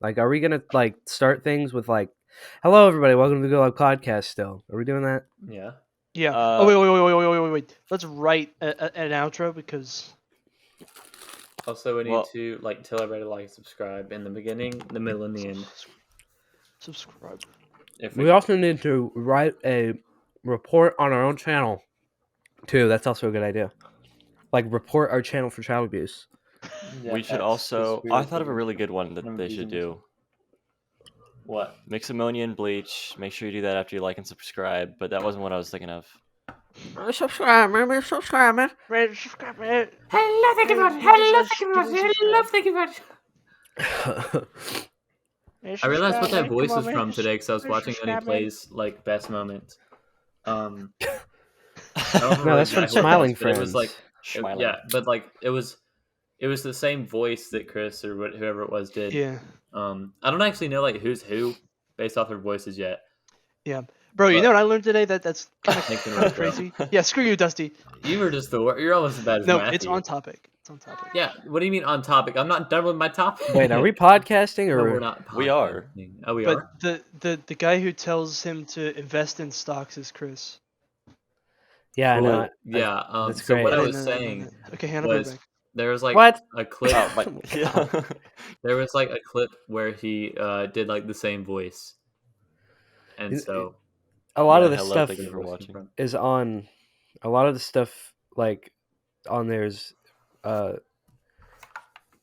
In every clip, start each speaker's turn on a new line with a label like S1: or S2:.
S1: Like, are we gonna like start things with like, "Hello, everybody, welcome to the Gulag Podcast"? Still, are we doing that?
S2: Yeah.
S3: Yeah. Wait. Let's write an outro because.
S2: Also, we need to tell everybody to like and subscribe in the beginning, the middle, and the end.
S3: Subscribe.
S1: We also need to write a report on our own channel, too. That's also a good idea. Like, report our channel for child abuse.
S2: Yeah,
S4: we should also. I thought of a really good one that they should do.
S2: What?
S4: Mix ammonia and bleach. Make sure you do that after you like and subscribe. But that wasn't what I was thinking of.
S1: Subscribe, man. Subscribe, man.
S3: Subscribe, man.
S1: Hello, thank you very much. Hello, thank you very much.
S2: I realized what that voice was from today because I was watching Any Plays like Best Moments. I don't remember
S1: No, that's from
S2: exactly
S1: Smiling
S2: what it was, but
S1: Friends.
S2: It was like
S4: Smiling.
S2: yeah, but like it was the same voice that Chris or whoever it was did.
S3: Yeah.
S2: I don't actually know like who's who based off their voices yet.
S3: Yeah. Bro, you know what I learned today? That's kind
S2: Thanks for
S3: of crazy. Yeah, screw you, Dusty.
S2: You were just you're almost as bad as
S3: No,
S2: Matthew.
S3: it's on topic. It's on topic.
S2: Yeah, what do you mean on topic? I'm not done with my topic.
S1: Wait, are we podcasting
S2: No,
S1: or
S2: we're not.
S4: We are.
S2: podcasting. Oh, we
S3: But
S2: are.
S3: the guy who tells him to invest in stocks is Chris.
S1: Yeah, I
S2: Cool.
S1: know.
S2: Yeah.
S1: that's
S2: So
S1: great.
S2: what I
S3: No,
S2: was
S3: no, no,
S2: saying
S3: no. Okay, Hannah,
S2: was
S3: back.
S2: there was like
S1: What?
S2: a clip.
S4: Oh, my, yeah.
S2: There was like a clip where he did like the same voice, and so
S1: A lot
S4: Yeah,
S1: of the
S4: hello,
S1: stuff
S4: thank you for watching.
S1: is on. A lot of the stuff like on there's,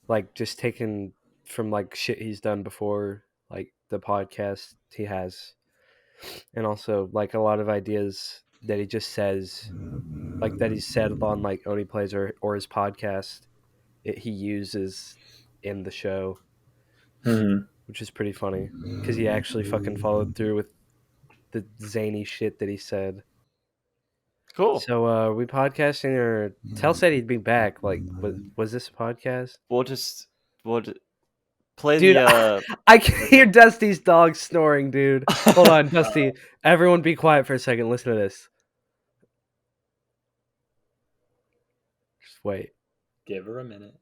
S1: like just taken from like shit he's done before, like the podcast he has, and also like a lot of ideas that he just says, like that he said on like Oni Plays or his podcast, he uses in the show, which is pretty funny because he actually fucking followed through with the zany shit that he said.
S4: Cool.
S1: So, we podcasting or Tell said he'd be back. Like, was this a podcast?
S4: We'll just play
S1: Dude,
S4: the.
S1: I can hear Dusty's dog snoring, dude. Hold on, Dusty. Everyone be quiet for a second. Listen to this. Just wait.
S2: give her a minute.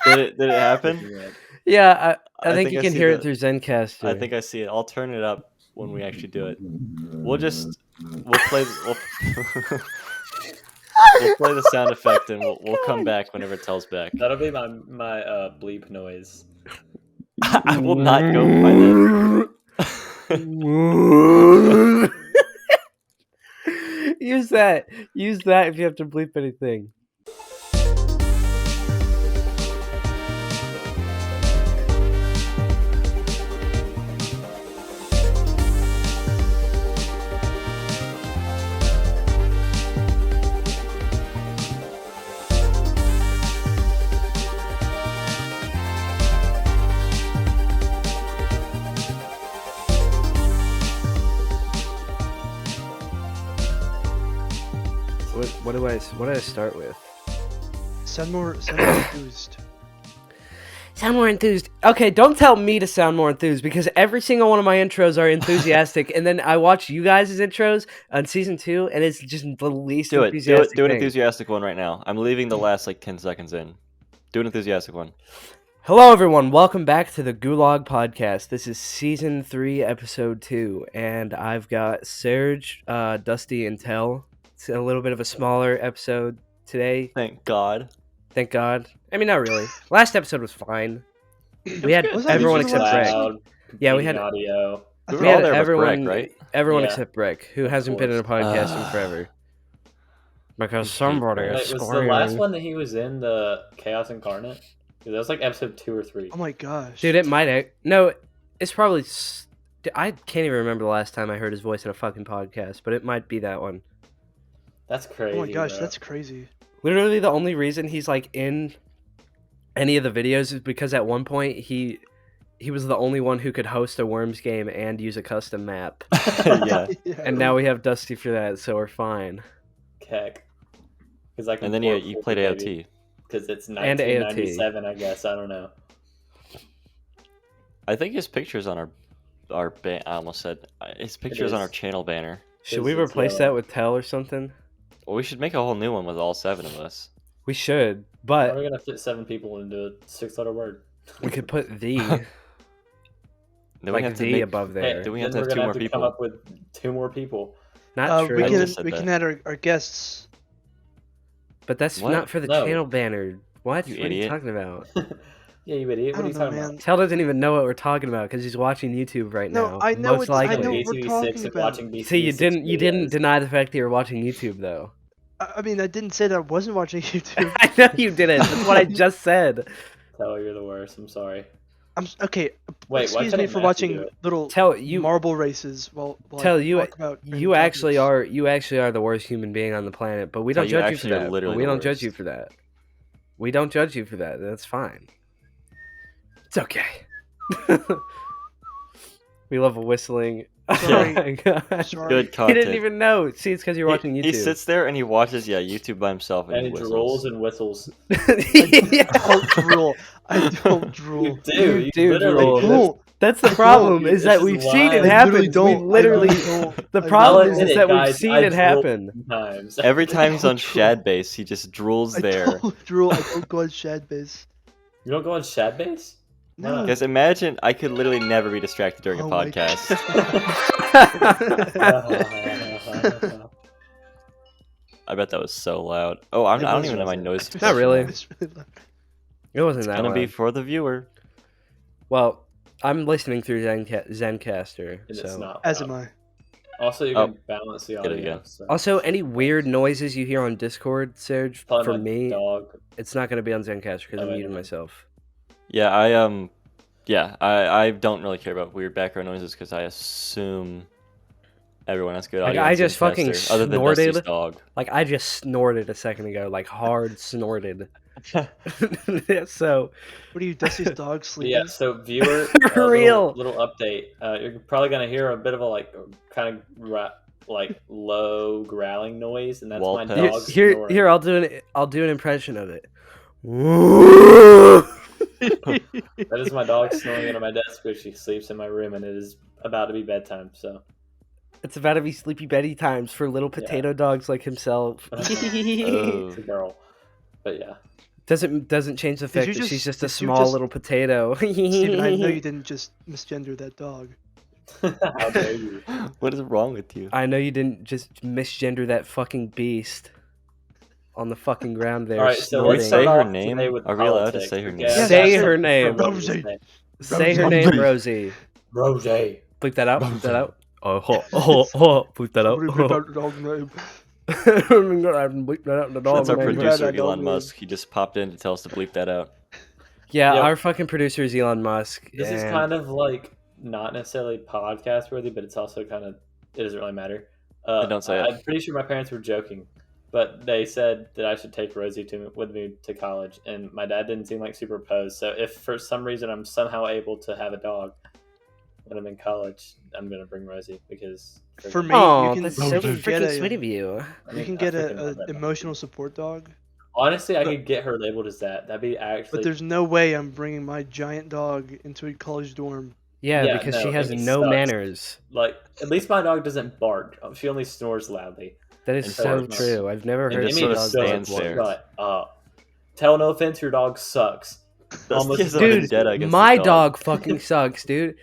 S4: Did it happen?
S1: Yeah, I think you
S4: I
S1: can
S4: see
S1: hear it
S4: the-
S1: through Zencaster.
S4: I think I see it. I'll turn it up when we actually do it. We'll play we'll play the sound effect and we'll come back whenever it tells back.
S2: That'll be my bleep noise.
S4: I will not go by that.
S1: Use that. Use that if you have to bleep anything. What do I start with?
S3: Sound more enthused.
S1: Sound more enthused. Okay, don't tell me to sound more enthused because every single one of my intros are enthusiastic, and then I watch you guys' intros on season 2, and it's just the least enthusiastic
S4: Do an
S1: thing.
S4: enthusiastic one right now. I'm leaving the last like 10 seconds in. Do an enthusiastic one.
S1: Hello, everyone. Welcome back to the Gulag Podcast. This is season 3, episode 2, and I've got Serj, Dusty, and Tell. It's a little bit of a smaller episode today.
S4: Thank God.
S1: Thank God. I mean, not really. Last episode was fine. We had
S3: Was that
S1: everyone
S3: usually
S1: except
S3: the
S1: Greg.
S3: last
S1: Yeah, we had
S2: audio.
S4: We were
S1: we
S4: all
S1: had
S4: there but
S1: everyone,
S4: Greg, right?
S1: everyone
S2: Yeah.
S1: except Breck, who hasn't been in a podcast in forever. Because somebody
S4: Wait,
S1: is
S2: Wait, was the
S1: screaming.
S2: last one that he was in the Chaos Incarnate? Because that was like episode 2 or 3.
S3: Oh my gosh.
S1: Dude, it might. No, it's probably. I can't even remember the last time I heard his voice in a fucking podcast, but it might be that one.
S2: That's crazy.
S3: Oh my gosh,
S2: bro.
S3: that's crazy.
S1: Literally, the only reason he's like in any of the videos is because at one point he was the only one who could host a Worms game and use a custom map.
S4: Yeah.
S1: And now we have Dusty for that, so we're fine.
S2: Keck. Because I can.
S4: And then you played AOT.
S2: Because it's
S1: And AOT.
S2: 1997, I guess. I don't know.
S4: I think his picture's on our I almost said his picture's on
S2: is.
S4: our channel banner.
S1: Should we
S2: It's
S1: replace
S2: yellow.
S1: that with Tell or something?
S4: Well, we should make a whole new one with all 7 of us.
S1: We should,
S2: How
S1: but
S2: are we gonna fit 7 people into a 6-letter word?
S1: we could put the
S4: Then we
S1: like
S4: have to
S1: the
S4: make.
S1: above
S2: Hey,
S1: there.
S4: Do we have
S2: then
S4: to
S2: we're
S4: have
S2: gonna
S4: 2
S2: have
S4: more
S2: to come
S4: people?
S2: up with 2 more people.
S1: Not
S3: we
S1: true.
S4: just said
S3: we
S4: that.
S3: can add our guests.
S1: But that's
S4: What?
S1: not for the
S2: No.
S1: channel banner. What?
S4: You
S1: What are you
S4: idiot.
S1: talking about?
S2: Yeah, you idiot. What are you
S3: I don't know,
S2: talking
S3: man.
S2: about?
S1: Tell doesn't even know what we're talking about because he's watching YouTube right
S3: No,
S1: now.
S3: I know
S1: Most
S3: it's- I
S1: likely.
S3: know what we're
S2: ATV6
S3: talking
S2: and
S3: about.
S2: watching BTV6
S1: See, you didn't
S2: videos.
S1: deny the fact that you're watching YouTube though.
S3: I mean, I didn't say that I wasn't watching YouTube.
S1: I know you didn't. That's what I just said.
S2: Tell you're the worst. I'm sorry.
S3: Okay.
S2: Wait, why
S3: excuse me
S2: couldn't
S3: for
S2: Matthew do
S3: watching
S2: it?
S3: little
S1: Tell you.
S3: marble races while
S1: Tell
S3: I
S1: you.
S3: talk about
S1: You
S3: random
S1: actually
S3: topics.
S1: are the worst human being on the planet. But we
S4: Tell
S1: don't
S4: you
S1: judge you for
S4: actually are
S1: that.
S4: literally
S1: But we
S4: the
S1: don't judge you
S4: worst.
S1: for that. We don't judge you for that. That's fine. It's okay. We love whistling.
S3: Sorry.
S1: Oh my god.
S3: Sorry.
S4: Good
S1: He
S4: content.
S1: didn't even know. See, it's because you're watching YouTube.
S4: He sits there and he watches YouTube by himself and
S2: And
S4: he
S2: he
S4: whistles.
S2: drools and whistles.
S1: Yeah.
S3: I don't drool. I don't
S2: You
S3: drool.
S2: do.
S1: You
S2: You
S1: do
S2: literally
S1: drool.
S3: I
S2: do.
S3: don't.
S1: That's the
S3: I
S1: problem.
S2: don't.
S1: Is that
S2: This is
S1: we've seen it
S2: live.
S3: I
S1: happen.
S3: literally don't.
S1: We literally.
S3: I don't.
S1: The
S3: I
S1: problem
S2: I'll
S1: is
S2: admit it,
S1: that we've
S2: guys,
S1: seen
S2: I
S1: it
S2: drool
S1: happen.
S2: sometimes.
S4: Every time he's on
S3: don't drool.
S4: Shad base, he just drools
S3: I
S4: there.
S3: don't drool. I don't go on Shad base.
S2: You don't go on Shad base? Why
S3: No.
S2: not?
S4: Guys, imagine I could literally never be distracted during a
S3: Oh my
S4: podcast. I bet that was so loud. Oh, I
S3: It
S4: don't
S3: was
S4: even know my
S2: really
S4: noise.
S1: Not really.
S3: It's really loud.
S1: It wasn't
S4: It's
S1: that
S4: gonna
S1: loud.
S4: be for the viewer.
S1: Well, I'm listening through Zencaster.
S2: And it's
S1: So.
S2: not.
S3: As
S2: loud.
S3: am I.
S2: Also, you
S4: Oh.
S2: can balance the
S4: Get it
S2: audio.
S4: again.
S2: So.
S1: Also, any weird noises you hear on Discord, Serj,
S2: Probably
S1: for
S2: my
S1: me,
S2: dog.
S1: it's not going to be on Zencaster because
S2: Oh,
S1: I'm
S2: wait,
S1: muting
S2: never mind.
S1: myself.
S4: Yeah, I don't really care about weird background noises because I assume everyone has good
S1: Like,
S4: audio.
S1: I
S4: on
S1: just fucking
S4: Zencastr, other than
S1: snorted.
S4: Dusty's dog.
S1: Like, I just snorted a second ago. Like, hard snorted. So,
S3: What are you, Dusty's dog
S2: But
S3: sleeping?
S2: yeah, so viewer,
S1: For real.
S2: little update. You're probably gonna hear a bit of a kind of low growling noise, and that's
S4: Wall
S2: my
S4: pet.
S2: dog
S1: here,
S2: snoring.
S1: I'll do an impression of it.
S2: That is my dog snoring under my desk because she sleeps in my room, and it is about to be bedtime. So
S1: It's about to be sleepy Betty times for little potato dogs like himself.
S4: Oh.
S2: it's a girl, but yeah.
S1: Doesn't change the fact
S3: you
S1: that she's
S3: just-
S1: just a
S3: did you
S1: small
S3: just-
S1: little potato.
S3: Steven, I know you didn't just misgender that dog.
S2: How dare you?
S4: What is wrong with you?
S1: I know you didn't just misgender that fucking beast on the fucking ground there.
S2: All right, so
S1: snorting.
S2: let's
S4: Say
S2: start
S4: her
S2: off
S4: name?
S2: today with
S4: Are we allowed to
S2: politics.
S4: say her name?
S2: Okay, I've
S1: Say
S2: got
S1: her
S2: some
S1: name.
S2: privileges
S3: Rosie.
S2: today.
S1: Say her
S3: Rosie.
S1: name, Rosie.
S2: Rosie.
S1: Bleep that out. Bleep that out. Oh, bleep that out.
S3: Bleep out the dog name.
S1: Bleep that out. The dog
S4: That's our
S1: name.
S3: producer.
S4: producer,
S3: that dog
S4: Elon
S3: name.
S4: Musk. He just popped in to tell us to bleep that out.
S1: Yeah,
S2: Yep.
S1: our fucking producer is Elon Musk.
S2: This is
S1: and-
S2: kind of like not necessarily podcast worthy, but it's also kind of it doesn't really matter.
S4: Don't say it.
S2: I'm pretty sure my parents were joking, but they said that I should take Rosie with me to college, and my dad didn't seem like super opposed. So if for some reason I'm somehow able to have a dog when I'm in college, I'm gonna bring Rosie because
S3: For me,
S1: Oh,
S3: you can,
S1: that's
S3: you
S1: so
S3: can get
S1: freaking sweet of
S3: a,
S1: you.
S3: you can get a emotional support dog,
S2: Honestly, I could get her labeled as that. That'd be actually.
S3: but there's no way I'm bringing my giant dog into a college dorm.
S1: Yeah,
S2: Yeah,
S1: because
S2: no,
S1: she has
S2: it
S1: no
S2: sucks.
S1: manners.
S2: Like, at least my dog doesn't bark. She only snores loudly.
S1: That is
S2: And
S1: so
S2: so it's-
S1: true. I've never
S4: and
S1: heard
S4: just
S1: a
S4: sort of
S1: dog
S4: stands
S1: bark
S4: there.
S1: once.
S2: Shut up. Tell no offense, your dog sucks. Almost
S4: Dusty has a
S1: Dude,
S4: vendetta against
S1: my
S4: the
S1: dog fucking sucks, dude.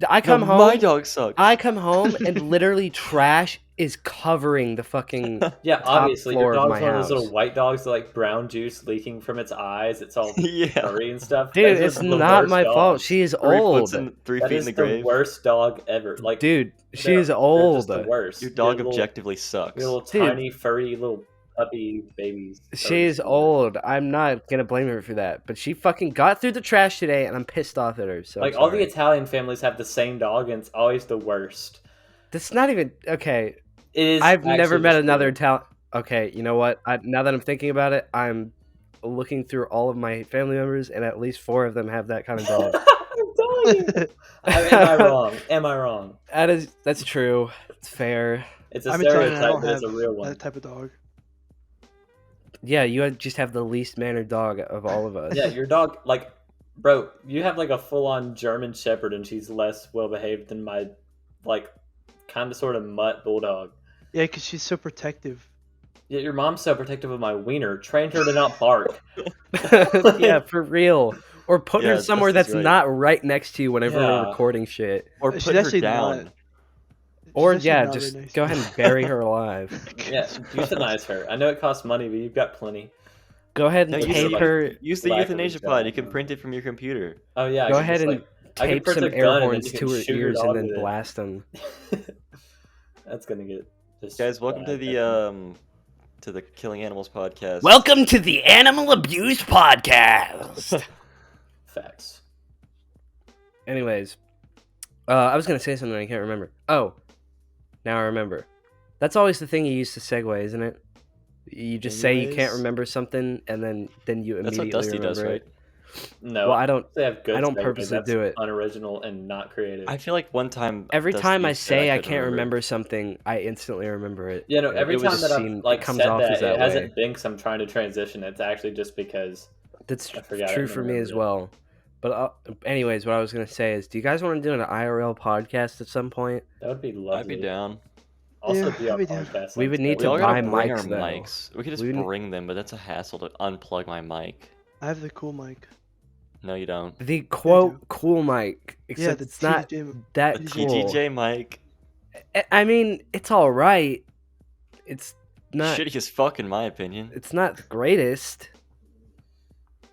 S1: I come
S4: No,
S1: home.
S4: My dog sucks.
S1: I come home and literally trash is covering the fucking.
S2: Yeah,
S1: Top
S2: obviously,
S1: floor
S2: your
S1: of
S2: dog's
S1: my
S2: one of those
S1: house.
S2: little white dogs with like brown juice leaking from its eyes. It's all
S4: Yeah.
S2: furry and stuff.
S1: Dude,
S2: That is
S1: it's
S2: the
S1: not
S2: worst
S1: my
S2: dog.
S1: fault. She is
S4: 3
S1: old.
S4: foot and 3
S2: That
S4: feet
S2: is
S4: in the
S2: the
S4: grave.
S2: worst dog ever. Like,
S1: Dude, she
S2: they're-
S1: is
S2: they're
S1: old.
S2: just the worst.
S4: Your dog
S2: They're
S4: objectively sucks.
S2: little
S1: Dude.
S2: tiny, furry little puppy babies.
S1: She is old. I'm not gonna blame her for that, but she fucking got through the trash today, and I'm pissed off at her. So
S2: Like
S1: I'm
S2: all the
S1: sorry.
S2: Italian families have the same dog, and it's always the worst.
S1: That's not even okay.
S2: It is.
S1: I've never
S2: actually
S1: met
S2: just
S1: another
S2: weird.
S1: Italian. Okay, you know what? Now that I'm thinking about it, I'm looking through all of my family members, and at least 4 of them have that kind of dog.
S2: I'm telling you. Am I wrong? Am I wrong?
S1: That's true. It's fair.
S2: It's a
S3: I'm Italian. I
S2: stereotype,
S3: don't
S2: but it's
S3: have
S2: a real one.
S3: that type of dog.
S1: Yeah, you just have the least mannered dog of all of us.
S2: Yeah, your dog, like, bro, you have like a full-on German Shepherd, and she's less well-behaved than my, like, kind of sort of mutt bulldog.
S3: Yeah, because she's so protective.
S2: Yet your mom's so protective of my wiener. Trained her to not bark.
S1: Yeah, for real. Or put her
S4: Yeah,
S1: somewhere
S4: Dusty's
S1: that's
S4: right.
S1: not right next to you whenever we're
S2: Yeah.
S1: recording shit.
S4: Or
S3: She's
S4: put her
S3: actually
S4: down.
S3: not.
S1: Or
S3: She's actually
S1: yeah,
S3: not
S1: just
S3: very nice.
S1: go ahead and bury her alive.
S2: Yeah, euthanize her. I know it costs money, but you've got plenty.
S1: Go ahead
S4: No,
S1: and
S2: Use
S4: use,
S2: the,
S1: tape
S2: like,
S1: her.
S4: use the
S2: lack of a
S4: euthanasia pod. You can
S2: job.
S4: print it from your computer.
S2: Oh yeah,
S1: Go
S2: I can
S1: ahead
S2: just,
S1: and
S2: I can
S1: tape
S2: print
S1: some
S2: a
S1: air
S2: gun and then
S1: horns
S2: you
S1: to
S2: can
S1: her
S2: shoot your
S1: ears and
S2: dog
S1: then
S2: with it.
S1: blast them.
S2: That's gonna get this.
S4: Guys, welcome to the Killing Animals podcast.
S1: Welcome to the Animal Abuse Podcast.
S2: Facts.
S1: Anyways, I was gonna say something I can't remember. Oh, now I remember. That's always the thing you use to segue, isn't it? You just say you can't
S4: Anyways.
S1: remember something, and then you
S4: That's what
S1: immediately
S4: Dusty
S1: remember
S4: does, right?
S1: it.
S2: No,
S1: Well, I don't.
S2: they have good
S1: I don't
S2: segues.
S1: purposely
S2: That's
S1: do it.
S2: unoriginal and not creative.
S4: I feel like one time.
S1: Every
S4: Dusty
S1: time I
S4: said
S1: say I
S4: could
S1: can't remember something, I instantly remember it.
S2: Yeah, no.
S1: And
S2: Every
S1: it
S2: time
S1: just
S2: that I've
S1: seemed-
S2: like
S1: it comes
S2: said
S1: off
S2: that,
S1: as that
S2: it hasn't
S1: way.
S2: been because I'm trying to transition. It's actually just because
S1: That's
S2: I forgot it
S1: true
S2: and
S1: for me as
S2: remembered it.
S1: well. But anyways, what I was gonna say is, do you guys want to do an IRL podcast at some point?
S2: that would be lovely.
S4: I'd be down.
S2: Also,
S3: Yeah,
S2: do our
S3: I'd be down.
S2: podcast.
S1: We would need
S4: We
S1: to
S4: all
S1: buy
S4: gotta bring our
S1: mics, though.
S4: mics. We could just
S1: We would-
S4: bring them, but that's a hassle to unplug my mic.
S3: I have the cool mic.
S4: No, you don't.
S1: The
S3: do.
S1: quote cool mic,
S3: Yeah,
S1: except
S3: the
S1: it's not
S3: TJ.
S1: that
S4: The
S1: cool.
S4: TGJ mic,
S1: I mean, it's all right. It's not.
S4: shitty as fuck in my opinion.
S1: It's not the greatest.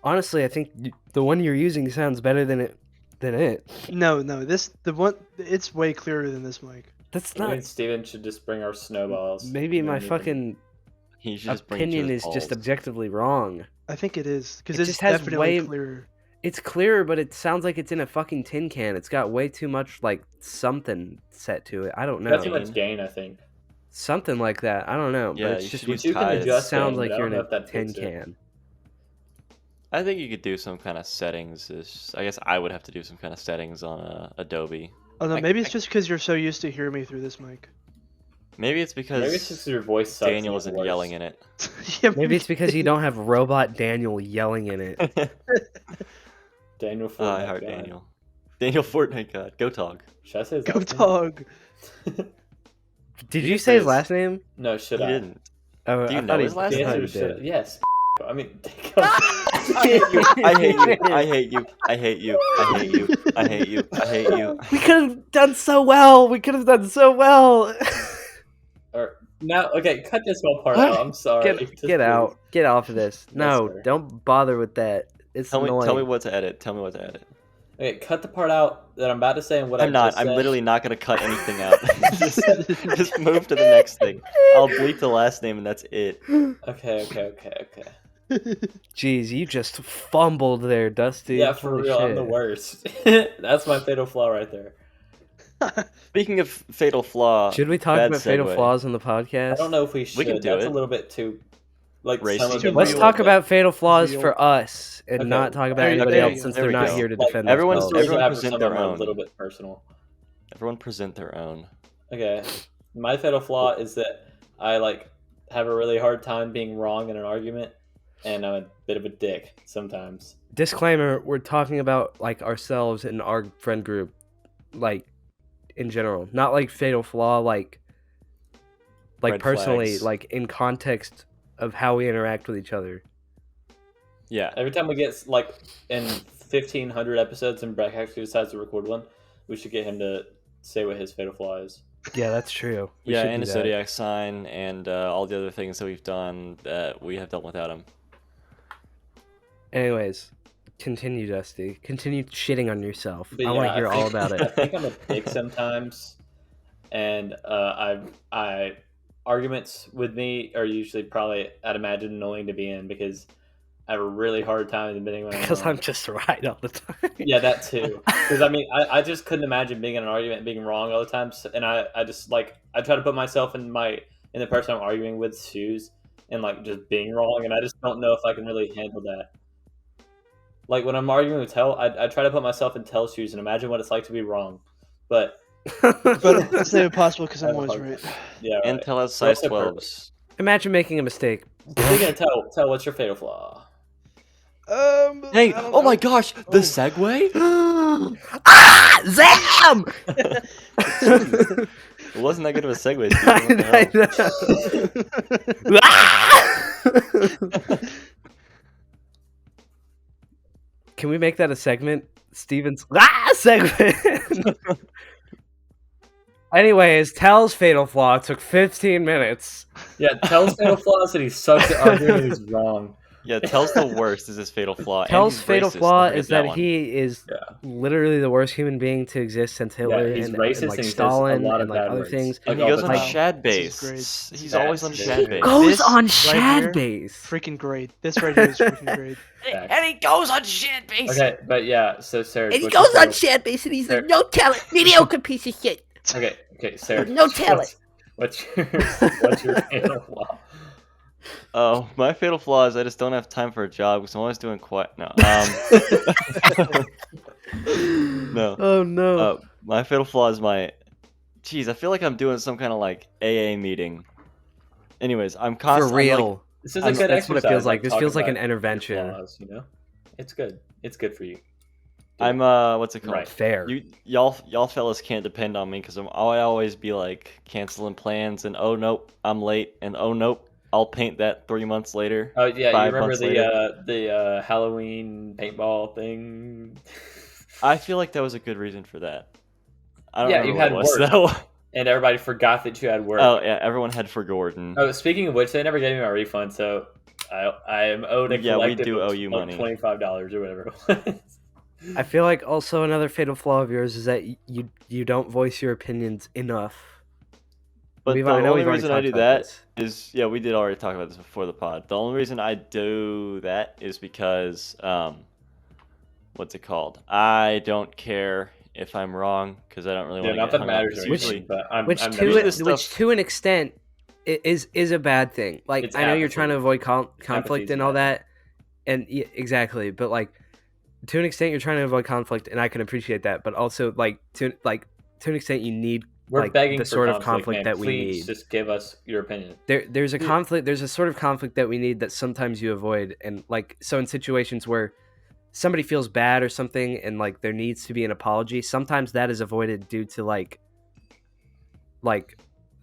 S1: Honestly, I think the one you're using sounds better than it.
S3: No, the one. It's way clearer than this mic.
S1: That's
S2: I
S1: not.
S2: think Steven should just bring our snowballs.
S1: Maybe
S2: and
S1: my
S2: then we can-
S1: fucking
S4: He should just bring it to
S1: opinion
S4: his
S1: is just
S4: balls.
S1: objectively wrong.
S3: I think it is because
S1: It
S3: it's
S1: just has
S3: definitely
S1: way-
S3: clearer.
S1: It's clearer, but it sounds like it's in a fucking tin can. It's got way too much like something set to it. I don't
S2: Got too
S1: know.
S2: much gain, I think.
S1: Something like that. I don't know.
S4: Yeah,
S1: but it's
S4: you
S1: just
S4: should use
S2: You can
S4: ties.
S2: adjust
S1: sounds
S2: gain,
S1: like
S2: but I
S1: you're
S2: don't
S1: in
S2: know
S1: a
S2: if that
S1: tin
S2: fits it.
S1: can.
S4: I think you could do some kind of settings. I guess I would have to do some kind of settings on Adobe.
S3: Oh no,
S4: I-
S3: maybe it's
S4: I-
S3: just because you're so used to hearing me through this mic.
S4: Maybe it's because
S2: Maybe it's just your voice sucks.
S4: Daniel
S2: and
S4: isn't
S2: worse.
S4: yelling in it.
S3: Yeah,
S1: Maybe it's because you don't have robot Daniel yelling in it.
S2: Daniel
S4: Oh, I
S2: Fortnite
S4: heart
S2: God.
S4: Daniel. Daniel Fortnite God. Go Tog.
S2: Should I say his
S3: Go
S2: last name?
S3: dog.
S1: Did
S4: He
S1: you say his
S4: is.
S1: last name?
S2: No, should
S4: He
S2: I?
S4: didn't.
S1: Oh,
S4: Do you
S1: I
S4: know
S1: thought
S4: his
S1: he,
S4: last
S2: The
S1: I thought
S2: answer
S1: he
S2: is should I?
S1: did.
S2: Yes. I mean,
S4: I hate you. I hate you. I hate you. I hate you. I hate you. I hate you. I hate you.
S1: We could have done so well. We could have done so well.
S2: or now, okay, cut this whole part out. I'm sorry. Just
S1: Get
S2: please.
S1: out. Get off of this. No,
S2: sir.
S1: don't bother with that. It's
S4: Tell
S1: annoying.
S4: me what to edit. Tell me what to edit.
S2: Okay, cut the part out that I'm about to say and what
S4: I'm
S2: I
S4: not.
S2: just
S4: I'm
S2: said.
S4: literally not gonna cut anything out. just move to the next thing. I'll bleep the last name and that's it.
S2: Okay.
S1: Jeez, you just fumbled there, Dusty.
S2: Yeah, for
S1: Holy
S2: real, I'm
S1: shit.
S2: the worst. That's my fatal flaw right there.
S4: Speaking of fatal flaw,
S1: Should we talk
S4: bad
S1: about fatal
S4: segue.
S1: faux on the podcast?
S2: I don't know if we should.
S4: can do
S2: That's
S4: it.
S2: a little bit too, like,
S4: Racy.
S2: some of
S3: Too
S2: it
S1: Let's
S2: might be a
S1: talk
S2: little
S1: about fatal flaws
S3: Real.
S1: for us and
S2: Okay.
S1: not talk about
S3: There you
S1: anybody
S3: go.
S1: else since
S4: There
S1: they're
S4: we
S1: not
S4: go.
S1: here to
S2: Like,
S1: defend
S4: everyone's-
S2: bit.
S1: themselves.
S2: Stories I have for
S4: present
S2: some
S4: their
S2: of them are
S4: own.
S2: a little bit personal.
S4: Everyone present their own.
S2: Okay, my fatal flaw is that I have a really hard time being wrong in an argument, and I'm a bit of a dick sometimes.
S1: Disclaimer, we're talking about like ourselves and our friend group, like in general. Not like fatal flaw, like
S4: Red
S1: personally,
S4: flags.
S1: like in context of how we interact with each other.
S4: Yeah.
S2: Every time we get in 1,500 episodes and Breck actually decides to record one, we should get him to say what his fatal flaw is.
S1: Yeah, that's true. We
S4: Yeah,
S1: should
S4: and
S1: do
S4: a
S1: that.
S4: zodiac sign and all the other things that we've done that we have done without him.
S1: Anyways, continue, Dusty. Continue shitting on yourself.
S2: But
S1: I
S2: yeah,
S1: want to hear all
S2: think-
S1: about
S2: I
S1: it.
S2: think I'm a dick sometimes, and I arguments with me are usually probably I'd imagine annoying to be in because I have a really hard time admitting when I'm
S1: Because
S2: wrong.
S1: I'm just right all the time.
S2: Yeah, that too. Because I mean, I just couldn't imagine being in an argument and being wrong all the time. And I just I try to put myself in the person I'm arguing with's shoes and just being wrong, and I just don't know if I can really handle that. Like when I'm arguing with Tell, I try to put myself in Tell's shoes and imagine what it's like to be wrong. But
S3: But it's not impossible because
S2: I
S3: I'm
S2: have a
S3: always
S2: hard
S3: right.
S2: yeah, right.
S4: And tell us size
S2: Also
S4: 12s.
S1: Imagine making a mistake.
S2: Speaking of Tell, what's your fatal flaw?
S4: Hey,
S3: I don't
S4: oh my
S3: know.
S4: gosh, the segue?
S1: Ah! Zam!
S4: It wasn't that good of a segue, Steven. What the hell?
S1: Can we make that a segment? Steven's segment. Anyways, Tel's fatal flaw took 15 minutes.
S2: Yeah, Tel's fatal flaw is that he sucks at arguing and he's wrong.
S4: Yeah, Tel's the worst is his fatal flaw.
S1: Tel's
S4: and he's
S1: fatal
S4: racist.
S1: flaw
S4: Don't
S1: is
S4: forget
S1: that
S4: one.
S1: he is
S2: Yeah.
S1: literally the worst human being to exist since Hitler
S2: he's
S1: and
S2: racist
S1: like
S2: and he says
S1: Stalin
S2: a lot of
S1: and like
S2: bad
S1: other
S2: words.
S1: things.
S4: And
S2: Like,
S4: he
S2: all
S4: goes
S2: the
S4: on
S2: time.
S4: Shad
S3: This
S4: base.
S3: is great.
S4: He's
S2: That's
S4: always on
S2: great.
S4: Shad base.
S1: Goes
S3: This
S1: on
S3: right
S1: Shad
S3: here-
S1: base.
S3: Freaking great. This right here is freaking great.
S2: Facts.
S4: And he goes on Shad base.
S2: Okay, but yeah, so Serj,
S5: And he
S2: what's your
S5: goes on
S2: fatal-
S5: Shad base and he's
S2: There-
S5: like, no talent, mediocre piece of shit.
S2: Okay, Serj.
S5: No talent.
S2: What's your fatal flaw?
S4: Oh, my fatal flaw is I just don't have time for a job because I'm always doing quite no. No.
S1: Oh no.
S4: My fatal flaw is my. Jeez, I feel like I'm doing some kind of like AA meeting. Anyways, I'm
S1: For
S4: constantly
S1: real.
S2: This is a
S1: I'm-
S2: good
S1: that's what it
S2: exercise.
S1: feels like. This
S2: talking
S1: feels like
S2: about
S1: an
S2: your
S1: intervention.
S2: flaws, you know, it's good. It's good for you.
S4: I'm what's it called?
S2: Right.
S1: Fair.
S4: Y'all fellas can't depend on me because I always be like canceling plans and oh nope I'm late and oh nope I'll paint that 3 months later.
S2: Oh yeah, you
S4: 5
S2: remember
S4: months later.
S2: the Halloween paintball thing?
S4: I feel like that was a good reason for that. I don't
S2: Yeah,
S4: remember
S2: you
S4: what
S2: had
S4: it was,
S2: work.
S4: though.
S2: And everybody forgot that you had work.
S4: Oh yeah, everyone had for Gordon.
S2: Oh, speaking of which, they never gave me my refund, so I am owed a
S4: Yeah, we
S2: collective
S4: do
S2: of
S4: owe you
S2: like
S4: money.
S2: $25 or whatever it was.
S1: I feel like also another fatal flaw of yours is that you don't voice your opinions enough.
S4: But
S1: We've-
S4: the
S1: I know
S4: only
S1: we've already
S4: reason I
S1: talked
S4: do
S1: about
S4: that
S1: this.
S4: is we did already talk about this before the pod. The only reason I do that is because what's it called? I don't care if I'm wrong because I don't really
S2: Yeah,
S4: want to
S2: not
S4: get
S2: that it
S4: hung up.
S2: matters
S4: It's
S2: or
S4: usually
S2: anything, but I'm
S1: Which
S2: never-
S4: usually this stuff-
S1: to an extent is a bad thing. Like
S2: It's
S1: I know you're
S2: apathy.
S1: trying to avoid conflict
S2: Apathy's
S1: and all
S2: bad.
S1: that, and yeah, exactly. But like to an extent, you're trying to avoid conflict, and I can appreciate that. But also like to an extent, you need
S2: We're
S1: like,
S2: begging
S1: the
S2: for
S1: sort of
S2: conflict,
S1: conflict
S2: man.
S1: that we
S2: Please
S1: need.
S2: just give us your opinion.
S1: There's a conflict. There's a sort of conflict that we need that sometimes you avoid, and like so in situations where somebody feels bad or something, and like there needs to be an apology, sometimes that is avoided due to like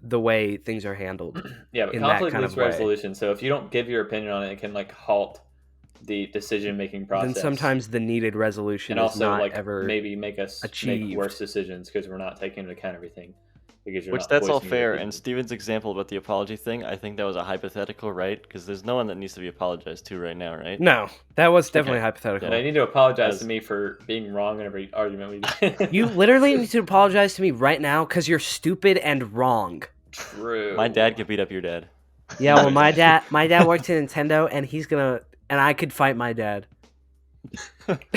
S1: the way things are handled.
S2: Yeah, but
S1: in that
S2: conflict
S1: kind
S2: leads
S1: of
S2: to
S1: way.
S2: resolution. So if you don't give your opinion on it, it can like halt the decision-making process.
S1: Then sometimes the needed resolution
S2: and
S1: is
S2: also
S1: not
S2: like
S1: ever
S2: maybe make us
S1: achieved.
S2: make worse decisions because we're not taking into account everything. Because you're
S4: Which
S2: not
S4: that's all
S2: voicing your
S4: fair.
S2: opinion.
S4: And Steven's example about the apology thing, I think that was a hypothetical, right? Because there's no one that needs to be apologized to right now, right?
S1: No, that was definitely
S4: Okay.
S1: hypothetical.
S2: And I need to apologize
S4: As-
S2: to me for being wrong in every argument we did.
S1: You literally need to apologize to me right now because you're stupid and wrong.
S2: True.
S4: My dad could beat up your dad.
S1: Yeah, well, my dad works at Nintendo, and I could fight my dad.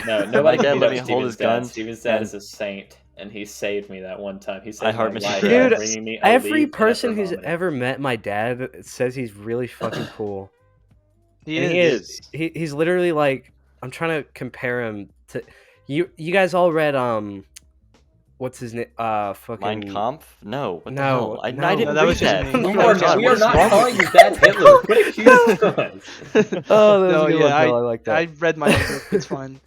S2: No, nobody
S4: dad
S2: can
S4: let
S2: beat
S4: me
S2: up
S4: hold
S2: Steven's
S4: his
S2: dad.
S4: gun
S2: Steven's dad
S4: and-
S2: is a saint, and he saved me that one time. He
S4: I
S2: saved
S4: heart
S2: my
S4: Mr.
S2: life,
S4: Dude,
S2: by bringing me
S1: Every
S2: OD
S1: person
S2: and
S1: who's
S2: vomiting.
S1: ever met my dad says he's really fucking cool.
S3: He
S1: And
S3: is.
S1: He's literally like, I'm trying to compare him to you. You guys all read what's his name? Fucking
S4: Mein Kampf? No. What the
S1: No,
S4: hell? I
S1: no.
S4: didn't
S3: No, that
S4: read
S3: was his
S4: that.
S3: name.
S4: Oh
S2: We
S4: my
S2: are,
S4: God,
S2: we
S4: what
S2: are
S4: is
S2: not
S4: wrong
S2: calling
S4: with
S2: you Dad's Hitler. Quit accusing us.
S1: Oh, that was
S3: No,
S1: a good
S3: yeah,
S1: one, Phil. I like that.
S3: I read my own book. It's fine.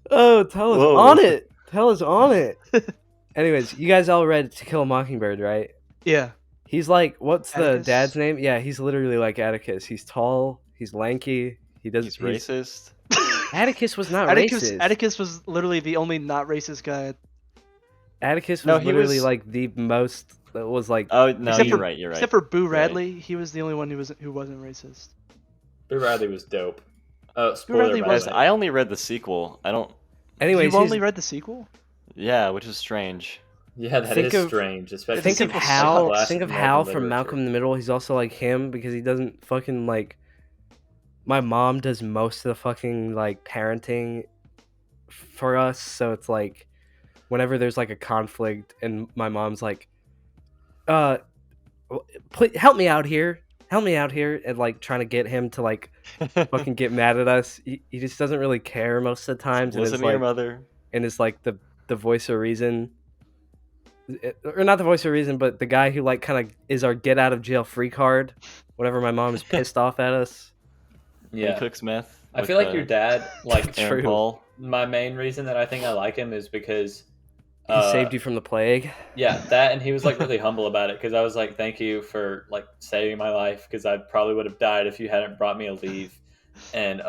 S1: Oh, tell us
S4: Whoa.
S1: on it. Tell us on it. Anyways, you guys all read To Kill a Mockingbird, right?
S3: Yeah.
S1: He's like, what's the
S3: Atticus?
S1: dad's name? Yeah, he's literally like Atticus. He's tall. He's lanky. He does.
S4: He's racist.
S1: Atticus was not
S3: Atticus,
S1: racist.
S3: Atticus was literally the only not racist guy.
S1: Atticus was
S4: No, he
S1: literally
S4: was-
S1: like the most. That was like.
S4: Oh no,
S3: Except
S4: you're
S3: for-
S4: right. You're right.
S3: Except for Boo
S4: Right.
S3: Radley, he was the only one who wasn't racist.
S2: Boo Radley was dope. Oh,
S3: Radley
S2: spoiler, by
S3: was-
S2: the way.
S4: I only read the sequel. I don't.
S1: Anyways,
S3: you only
S1: he's-
S3: read the sequel?
S4: Yeah, which is strange.
S2: Yeah, that
S1: Think
S2: is
S1: of-
S2: strange. Especially
S1: think of
S2: since it's
S1: Hal.
S2: like classic
S1: Think of
S2: American
S1: Hal from
S2: literature.
S1: Malcolm in the Middle. He's also like him because he doesn't fucking like. My mom does most of the fucking like parenting for us, so it's like whenever there's like a conflict and my mom's like, help me out here, and like trying to get him to like fucking get mad at us. He just doesn't really care most of the times, and
S4: Listen
S1: it's
S4: to your
S1: like,
S4: mother.
S1: and it's like the voice of reason. Or not the voice of reason, but the guy who like kind of is our get out of jail free card whenever my mom is pissed off at us.
S4: He
S2: Yeah,
S4: cooks meth.
S2: I
S4: with,
S2: feel like your dad, like
S1: True.
S4: Aaron Paul.
S2: my main reason that I think I like him is because
S1: He saved you from the plague.
S2: Yeah, that, and he was like really humble about it because I was like, "Thank you for like saving my life because I probably would have died if you hadn't brought me a leave." And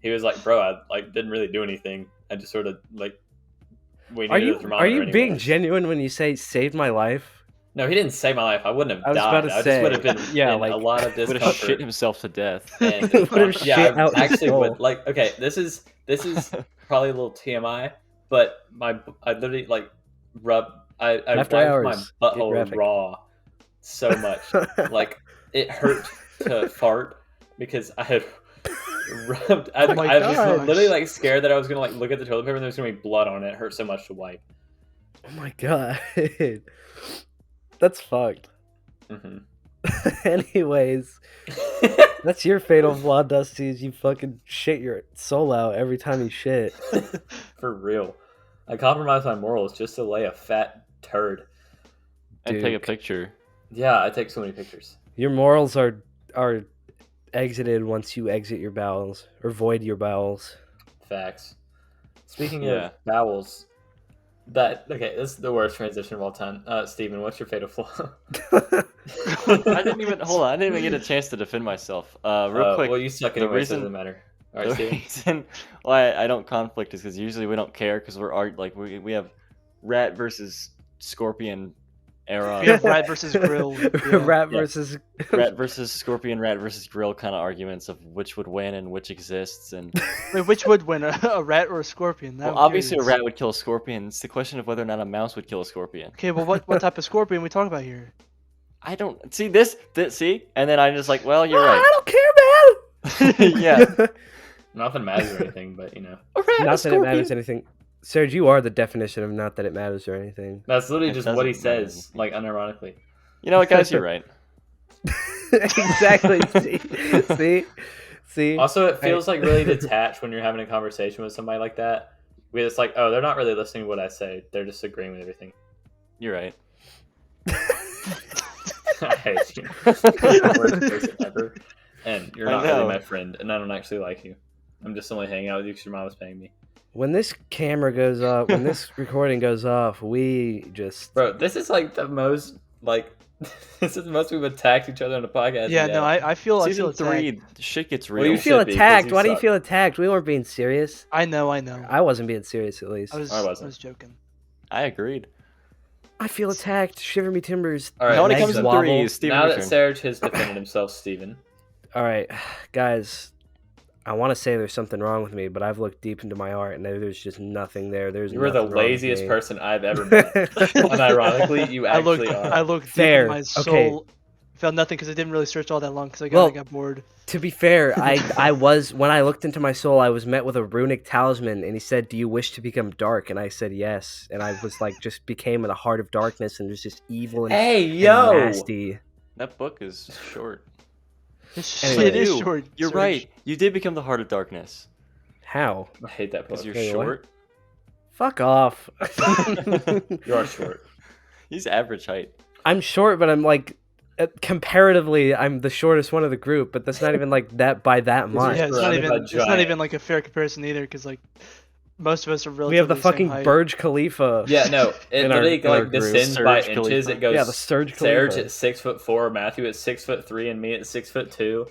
S2: he was like, "Bro, I like didn't really do anything. I just sort of like we
S1: Are
S2: needed a
S1: you
S2: thermometer
S1: being
S2: anyways."
S1: genuine when you say saved my life?
S2: No, he didn't save my life. I wouldn't
S1: I
S2: have
S1: was about
S2: died.
S1: to
S2: I
S1: say,
S2: just would have been
S1: yeah,
S2: in
S1: like,
S2: a lot of
S4: Would have shit
S2: discomfort.
S4: himself to death.
S2: And
S1: Would have shit
S2: I
S1: out his
S2: actually
S1: soul.
S2: would like. Okay, this is probably a little TMI, but I literally like I
S1: After
S2: wiped
S1: hours,
S2: my
S1: get
S2: butthole
S1: graphic.
S2: raw so much, like it hurt to fart because I had rubbed. I,
S3: Oh my
S2: I was
S3: gosh.
S2: literally like scared that I was gonna like look at the toilet paper and there was gonna be blood on it. It hurt so much to wipe.
S1: Oh my god. That's fucked.
S2: Hmm
S1: Anyways, that's your fatal flaw, Dusty, is you fucking shit your soul out every time you shit.
S2: For real, I compromise my morals just to lay a fat turd.
S4: And take a
S1: Duke.
S4: picture.
S2: Yeah, I take so many pictures.
S1: Your morals are exited once you exit your bowels or void your bowels.
S2: Facts. Speaking
S4: Yeah.
S2: of bowels, this is the worst transition of all time. Steven, what's your fatal flaw?
S4: I didn't even get a chance to defend myself. Real quick,
S2: Well, you suck
S4: the
S2: anyway, so it
S4: reason-
S2: doesn't matter. All right,
S4: the
S2: Steven.
S4: reason why I don't conflict is because usually we don't care because we have rat versus scorpion era.
S3: We have rat versus grill. Yeah.
S1: Rat
S2: Yeah.
S1: versus
S4: Rat versus scorpion, rat versus grill kind of arguments of which would win and which exists. And
S3: Wait, which would win, a rat or a scorpion? Now
S4: well,
S3: I'm
S4: obviously a
S3: curious.
S4: rat would kill a scorpion. It's the question of whether or not a mouse would kill a scorpion.
S3: Okay, well, what type of scorpion we talking about here?
S4: I don't see this. See, and then I'm just like, well, you're
S1: I
S4: right.
S1: don't care, man.
S4: Yeah.
S2: Not that it matters or anything, but you know.
S4: A rat, a
S1: Not that it
S4: scorpion.
S1: matters anything. Serj, you are the definition of not that it matters or anything.
S2: That's literally
S4: It
S2: just what he
S4: doesn't matter.
S2: says, like unironically.
S4: You know what, guys? You're right.
S1: Exactly. See.
S2: Also, it feels like really detached when you're having a conversation with somebody like that. It's like, oh, they're not really listening to what I say. They're just agreeing with everything.
S4: You're right.
S2: I hate you. You're the worst person ever. And you're
S4: I
S2: not really
S4: know.
S2: my friend, and I don't actually like you. I'm just only hanging out with you because your mom was paying me.
S1: When this camera goes up, when this recording goes off, we just
S2: Bro, this is like the most, like, this is the most we've attacked each other on the podcast.
S3: Yeah,
S2: yet.
S3: no, I feel
S4: Season
S3: attacked.
S4: 3, shit gets
S2: Well,
S4: real.
S1: you
S2: you
S1: feel
S2: should be, 'cause
S1: attacked.
S2: you
S1: Why do you
S2: suck.
S1: feel attacked? We weren't being serious.
S3: I know.
S1: I wasn't being serious, at least.
S3: I was
S2: I wasn't.
S3: joking.
S4: I agreed.
S1: I feel attacked. Shiver me timbers.
S2: All right,
S4: Now when it
S1: legs
S4: comes to
S1: wobble.
S4: threes, Steven,
S2: now
S4: your
S2: that
S4: turn.
S2: Serj has defended himself, Steven.
S1: All right, guys. I want to say there's something wrong with me, but I've looked deep into my art, and there's just nothing there. There's
S2: You were the
S1: nothing wrong with
S2: laziest
S1: me.
S2: person I've ever met. Unironically, you
S3: I looked
S2: actually are.
S3: deep in
S1: Fair.
S3: my
S1: Okay.
S3: soul. Found nothing because I didn't really search all that long because I
S1: Well-
S3: got bored.
S1: To be fair, I was when I looked into my soul, I was met with a runic talisman, and he said, "Do you wish to become dark?" And I said yes, and I was like, just became in a heart of darkness, and was just evil and,
S2: Hey,
S1: and
S2: yo!
S1: nasty.
S4: That book is short.
S1: Anyway.
S3: It is
S4: You,
S3: short.
S4: You're
S3: Serj.
S4: right. You did become the Heart of Darkness
S1: How?
S2: I hate that book.
S4: because you're
S1: Wait, what?
S4: short.
S1: Fuck off.
S2: You are short.
S4: He's average height.
S1: I'm short, but I'm like comparatively, I'm the shortest one of the group. But that's not even like that by that much.
S3: Yeah, it's not
S2: Surrounded
S3: even.
S2: by
S3: It's not
S2: giant-
S3: even like a fair comparison either because like most of us are relatively
S1: We have the
S3: same
S1: fucking
S3: height.
S1: Burj Khalifa.
S2: Yeah, no, it
S1: In our-
S2: literally
S1: in our
S2: like
S1: group.
S2: descends by
S4: Serj
S2: inches.
S4: Khalifa.
S2: It goes
S1: Yeah, the Serj
S2: Serj
S1: Khalifa.
S2: at 6'4", Matthew at 6'3", and me at 6'2".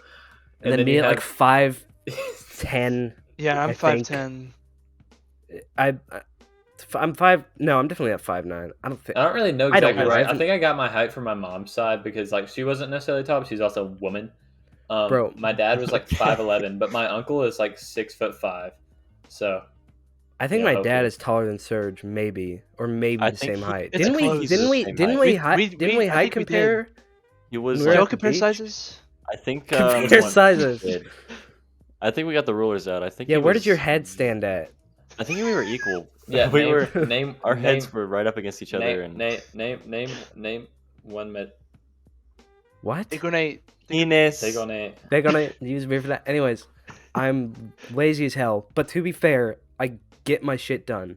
S1: And then me
S2: you
S1: at like
S2: have-
S1: 5'10".
S3: Yeah, I'm
S1: I think.
S3: 5'10".
S1: I'm 5. No, I'm definitely at 5'9". I don't think.
S2: I don't really know
S1: I don't
S2: exactly
S1: know. I
S2: right. I
S1: haven't-
S2: think I got my height from my mom's side because like she wasn't necessarily tall, but she's also a woman.
S1: Bro.
S2: My dad was like 5'11", but my uncle is like 6'5". So
S1: I think
S2: Yeah,
S1: my
S2: hopefully.
S1: dad is taller than Serj, maybe, or maybe
S4: I
S1: the
S4: think
S1: same height.
S3: it's
S1: Didn't we?
S3: close.
S1: Didn't we?
S4: Same
S1: Didn't
S4: height.
S1: we?
S3: We-
S1: height?
S3: we-
S1: Didn't
S3: we-
S1: we
S3: I
S1: height
S3: think we
S1: compare?
S4: He was.
S1: We're at
S3: Y'all
S1: the
S3: compare
S1: beach?
S3: sizes?
S4: I think.
S1: Compare sizes.
S2: did.
S4: I think we got the rulers out. I think.
S1: Yeah,
S4: he
S1: where
S4: was-
S1: did your head stand at?
S4: I think we were equal.
S2: Yeah,
S4: we
S2: name,
S4: were.
S2: name
S4: Our
S2: name,
S4: heads were right up against each other,
S2: name,
S4: and
S2: name one med.
S1: What?
S3: They're gonna.
S4: penis.
S2: Take on it.
S1: They're gonna use me for that. Anyways, I'm lazy as hell. But to be fair, I get my shit done.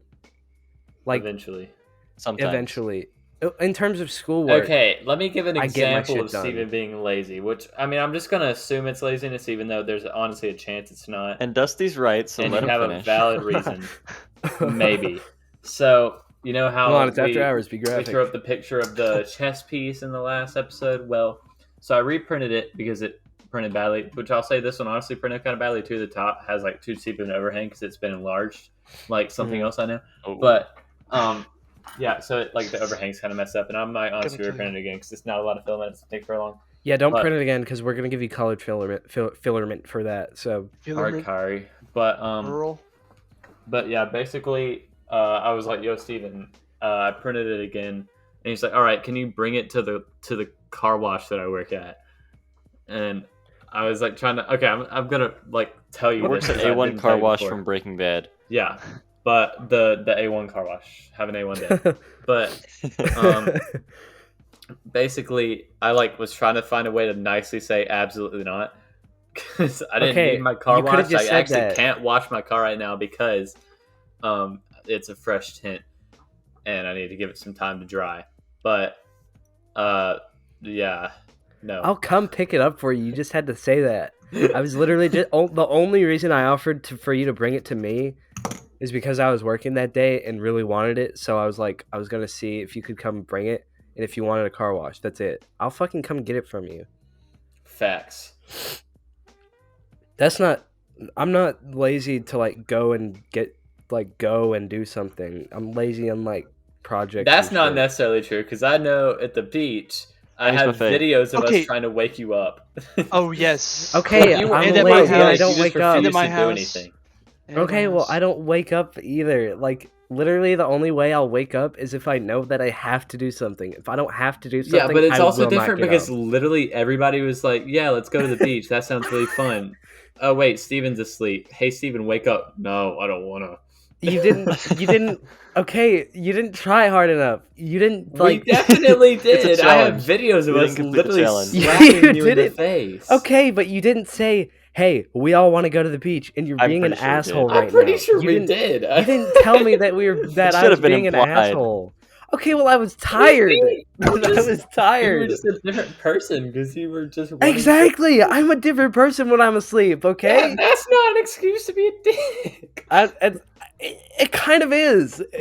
S1: Like
S2: Eventually.
S4: Sometimes.
S1: eventually, in terms of schoolwork.
S2: Okay, let me give an
S1: I get my
S2: example
S1: shit
S2: of
S1: done.
S2: Steven being lazy, which, I mean, I'm just going to assume it's laziness, even though there's honestly a chance it's not.
S4: And Dusty's right, so
S2: And
S4: let
S2: you
S4: him
S2: have
S4: finish.
S2: a valid reason. Maybe. So, You know how
S1: Come on, it's after hours. Be
S2: we
S1: graphic.
S2: threw up the picture of the chess piece in the last episode? Well, so I reprinted it because it printed badly, which I'll say this one honestly printed kind of badly too. The top has like too steep of an overhang because it's been enlarged, like something else I know.
S4: Oh.
S2: But yeah, so it, like the overhang's kind of messed up, and I might honestly
S3: Gonna kill
S2: reprint it again because it's not a lot of filament. It's take very long.
S1: Yeah, don't
S2: But-
S1: print it again because we're gonna give you colored filament for that. So
S2: Hard Kari, but
S3: Earl.
S2: But yeah, basically, I was like, "Yo, Steven, I printed it again," and he's like, "All right, can you bring it to the car wash that I work at?" And I was like, trying to, okay, I'm gonna like tell you.
S4: It works
S2: this
S4: at
S2: 'cause I
S4: A1
S2: didn't
S4: car
S2: tell you
S4: wash
S2: before.
S4: from Breaking Bad.
S2: Yeah, but the A1 car wash, have an A1 day. But basically, I like was trying to find a way to nicely say absolutely not. Because I didn't
S1: Okay,
S2: need my car
S1: you could've
S2: washed.
S1: just
S2: I
S1: said
S2: actually
S1: that.
S2: can't wash my car right now because it's a fresh tint and I need to give it some time to dry. But yeah, no.
S1: I'll come pick it up for you. You just had to say that. I was literally just the only reason I offered for you to bring it to me is because I was working that day and really wanted it. So I was like, I was gonna see if you could come bring it, and if you wanted a car wash, that's it. I'll fucking come get it from you.
S2: Facts.
S1: That's not. I'm not lazy to like go and do something. I'm lazy on like projects.
S2: That's
S1: and
S2: not
S1: shit.
S2: necessarily true because I know at the beach I
S4: Thanks,
S2: have
S4: Buffet.
S2: videos of
S3: Okay.
S2: us trying to wake you up.
S3: Oh yes.
S1: Okay,
S2: You were
S1: I'm
S3: and at
S1: lazy.
S3: my
S1: I
S3: house.
S1: don't
S2: You
S1: wake
S2: just
S1: up.
S3: And at
S2: refused
S3: my
S2: to do
S3: house.
S2: anything.
S1: Okay, well, I don't wake up either. Like, literally, the only way I'll wake up is if I know that I have to do something. If I don't have to do something,
S2: Yeah, but it's
S1: I
S2: also
S1: will not
S2: different
S1: get
S2: because
S1: up.
S2: literally everybody was like, "Yeah, let's go to the beach. That sounds really fun." Oh wait, Steven's asleep. Hey, Steven, wake up. No, I don't wanna.
S1: You didn't. Okay, you didn't try hard enough. You didn't
S2: We
S1: like.
S2: definitely
S4: It's a
S2: did. I have
S4: challenge.
S2: videos of
S4: We
S2: us
S4: didn't complete the
S2: literally
S4: challenge.
S2: slapping
S1: You
S2: you in the
S1: didn't.
S2: face.
S1: Okay, but you didn't say, "Hey, we all want to go to the beach," and you're
S4: I'm
S1: being an
S4: pretty sure we did.
S1: asshole
S2: I'm
S1: right
S2: pretty
S1: now.
S2: sure
S1: You
S2: we
S1: didn't-
S2: did.
S1: You didn't tell me that that I
S4: should
S1: was
S4: have been
S1: being an
S4: implied.
S1: asshole. Okay, well, I was tired.
S2: You
S1: I
S2: were just-
S1: was
S2: You were
S1: tired.
S2: just a different person because you were just running-
S1: Exactly. I'm a different person when I'm asleep. Okay.
S2: Yeah, that's not an excuse to be a dick.
S1: It kind of is. It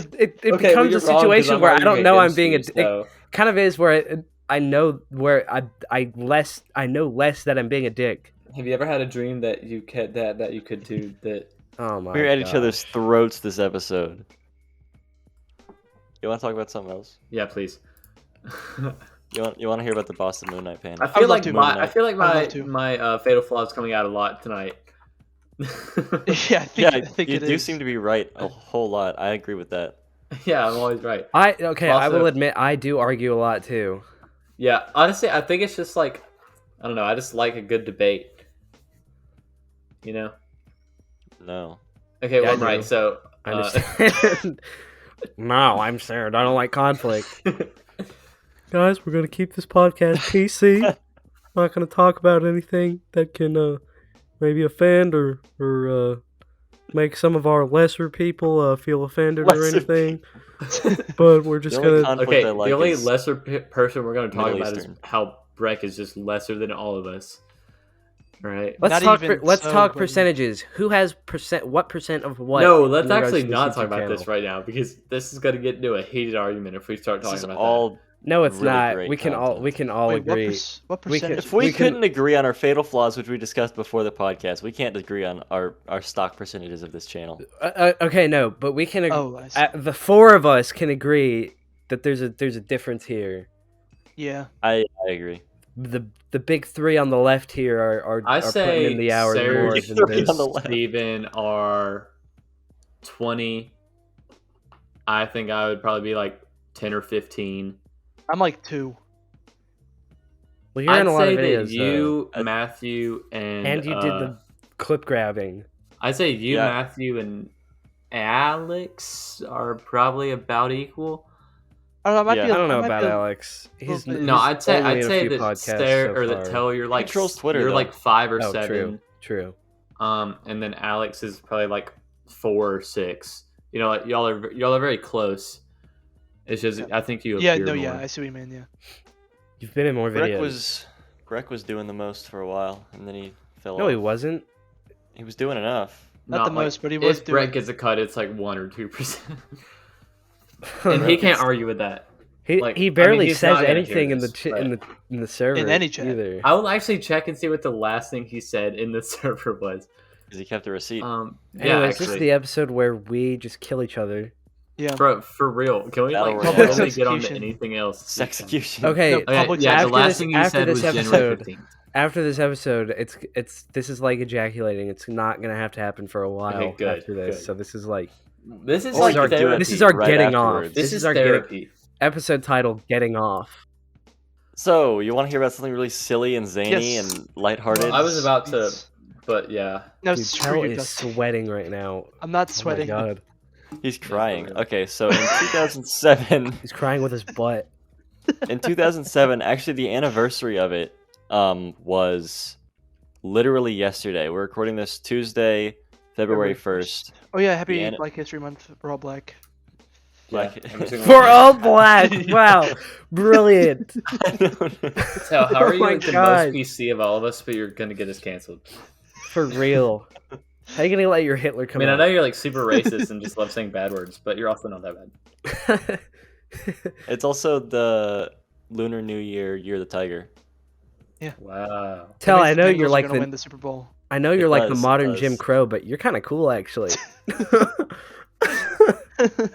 S2: Okay, well,
S1: becomes
S2: you're
S1: a
S2: wrong 'cause
S1: situation
S2: I'm
S1: where I
S2: arguing
S1: don't know I'm
S2: against
S1: being
S2: you,
S1: a. It
S2: so-
S1: kind of is where I know where I know less that I'm being a dick.
S2: Have you ever had a dream that you could that you could do that?
S1: Oh my.
S4: We're at each
S1: gosh.
S4: other's throats this episode. You want to talk about something else?
S2: Yeah, please.
S4: You want to hear about the Boston Moon Night panel?
S2: I feel
S3: love
S2: like
S3: to.
S2: I feel like
S3: I'd
S2: my
S3: love to.
S2: my fatal flaw is coming out a lot tonight.
S3: Yeah, I think
S4: you
S3: it
S4: do
S3: is.
S4: seem to be right a whole lot. I agree with that.
S2: Yeah, I'm always right.
S1: I
S2: Also-
S1: will admit I do argue a lot too.
S2: Yeah, honestly, I think it's just like I don't know. I just like a good debate. You know.
S4: No.
S2: Okay, well
S1: Yeah, I
S2: I'm
S1: do.
S2: right. So
S1: I understand. No, I'm scared. I don't like conflict. Guys, we're gonna keep this podcast PC. Not gonna talk about anything that can maybe offend or make some of our lesser people feel offended or
S4: Lesser
S1: anything. But we're just
S4: The only
S1: gonna.
S4: conflict
S2: okay,
S4: I like
S2: the only
S4: is
S2: lesser person we're going to talk
S4: Middle
S2: about
S4: Eastern.
S2: is how Breck is just lesser than all of us. All right.
S1: Let's
S3: Not
S1: talk.
S3: even
S1: Let's
S3: so,
S1: talk
S3: but-
S1: percentages. Who has percent? What percent of what?
S2: No,
S1: in
S2: let's
S1: regards
S2: actually
S1: to the
S2: not
S1: YouTube
S2: talk about
S1: channel?
S2: this right now because this is going to get into a heated argument if we start
S4: this
S2: talking
S4: is
S2: about
S4: all.
S1: No, it's
S4: really
S1: not.
S4: great
S1: We can all
S4: content.
S3: Wait,
S1: agree.
S3: what
S1: We can-
S3: percentage?
S4: If we
S1: We can-
S4: couldn't agree on our fatal flaws, which we discussed before the podcast, we can't agree on our stock percentages of this channel.
S1: Okay, no, but we can.
S3: Oh, I see.
S1: The four of us can agree that there's a difference here.
S3: Yeah.
S4: I agree.
S1: The big three on the left here are
S2: I
S1: putting
S2: say
S1: in the hours
S2: Serj,
S1: more
S4: Big
S1: than
S4: three
S1: this.
S4: on the left.
S2: Steven are 20. I think I would probably be like 10 or 15.
S3: I'm like 2.
S1: Well, you're
S2: I'd
S1: in a lot
S2: say
S1: of videos,
S2: that you,
S4: though.
S2: Matthew,
S1: and you did the clip grabbing.
S2: I'd say you,
S4: Yeah.
S2: Matthew, and Alex are probably about equal.
S3: I don't know.
S4: Yeah.
S1: I don't know about Alex.
S3: Well,
S1: He's
S2: No, I'd say
S1: only in a few
S2: that
S1: podcasts
S2: Sarah
S1: so
S2: or that
S1: far.
S2: Tell you're like
S4: controls Twitter,
S2: You're
S4: though.
S2: like 5 or
S1: Oh,
S2: 7.
S1: true.
S2: And then Alex is probably like 4 or 6. You know, like y'all are very close. It's just I think you
S3: Yeah,
S2: appear
S3: no,
S2: more.
S3: yeah, I see what you mean. Yeah.
S1: You've been in more videos.
S4: Greg was doing the most for a while, and then he fell
S1: No,
S4: off.
S1: he wasn't.
S4: He was doing enough.
S3: Not the
S2: like,
S3: most, but he was
S2: if
S3: doing.
S2: Brett gets a cut, it's like 1 or 2%. and he can't argue with that.
S1: He
S2: Like,
S1: he
S2: I mean,
S1: barely
S2: he's
S1: says
S2: not gonna
S1: anything
S2: hear
S1: in the
S2: this,
S1: in the server
S3: In any chat.
S1: either.
S2: I will actually check and see what the last thing he said in the server was.
S4: Because he kept a receipt.
S2: Yeah,
S1: Anyways, this is
S2: actually,
S1: the episode where we just kill each other.
S3: Yeah.
S2: bro, for real. Can we
S4: Battle
S2: like
S4: Royale.
S2: totally get on to
S3: Execution.
S2: anything else?
S4: Sexecution.
S1: Okay,
S3: No,
S2: Okay,
S3: public
S2: yeah, the
S1: after
S2: last
S1: this-
S2: thing you
S1: after
S2: said
S1: this
S2: was January
S1: episode-
S2: 15th.
S1: after this episode, this is like ejaculating. It's not gonna have to happen for a while
S2: Okay, good,
S1: after this.
S2: good.
S1: So this is like
S2: This is
S4: Or
S2: like
S4: we could do it
S2: therapy.
S1: this is our
S4: right
S1: getting
S4: afterwards.
S1: off.
S2: This is
S1: our
S2: therapy.
S1: episode title, "Getting Off."
S4: So, you want to hear about something really silly and zany
S3: Yes.
S4: and lighthearted?
S2: I was about to,
S3: Yes.
S2: but yeah.
S3: No,
S1: Dude,
S3: screw
S1: Tel
S3: you,
S1: is
S3: Dustin.
S1: sweating right now.
S3: I'm not
S1: Oh my
S3: sweating.
S1: god,
S4: He's crying.
S2: real.
S4: Okay, so in 2007,
S1: he's crying with his butt.
S4: in 2007, actually the anniversary of it was literally yesterday. We're recording this Tuesday, February 1st.
S3: Oh yeah, happy
S4: The
S3: Black History Month. We're all black.
S4: Like,
S2: every single
S1: For
S2: one.
S1: all black. Wow, brilliant.
S4: I don't know.
S2: So how are
S1: Oh
S2: you
S1: my
S2: like the
S1: God.
S2: most PC of all of us, but you're gonna get us canceled?
S1: For real. How you gonna let your Hitler
S2: I
S1: come
S2: mean, I
S1: out?
S2: know you're like super racist and just love saying bad words, but you're also not that bad.
S4: It's also the Lunar New Year, Year of the Tiger.
S2: Wow.
S1: Tell,
S3: That
S1: I
S3: means
S1: know
S3: the
S1: you're
S3: Bengals are
S1: like
S3: gonna win the Super Bowl.
S1: I know you're
S4: It
S1: like the
S4: does, it
S1: modern
S4: does.
S1: Jim Crow, but you're kind of cool actually.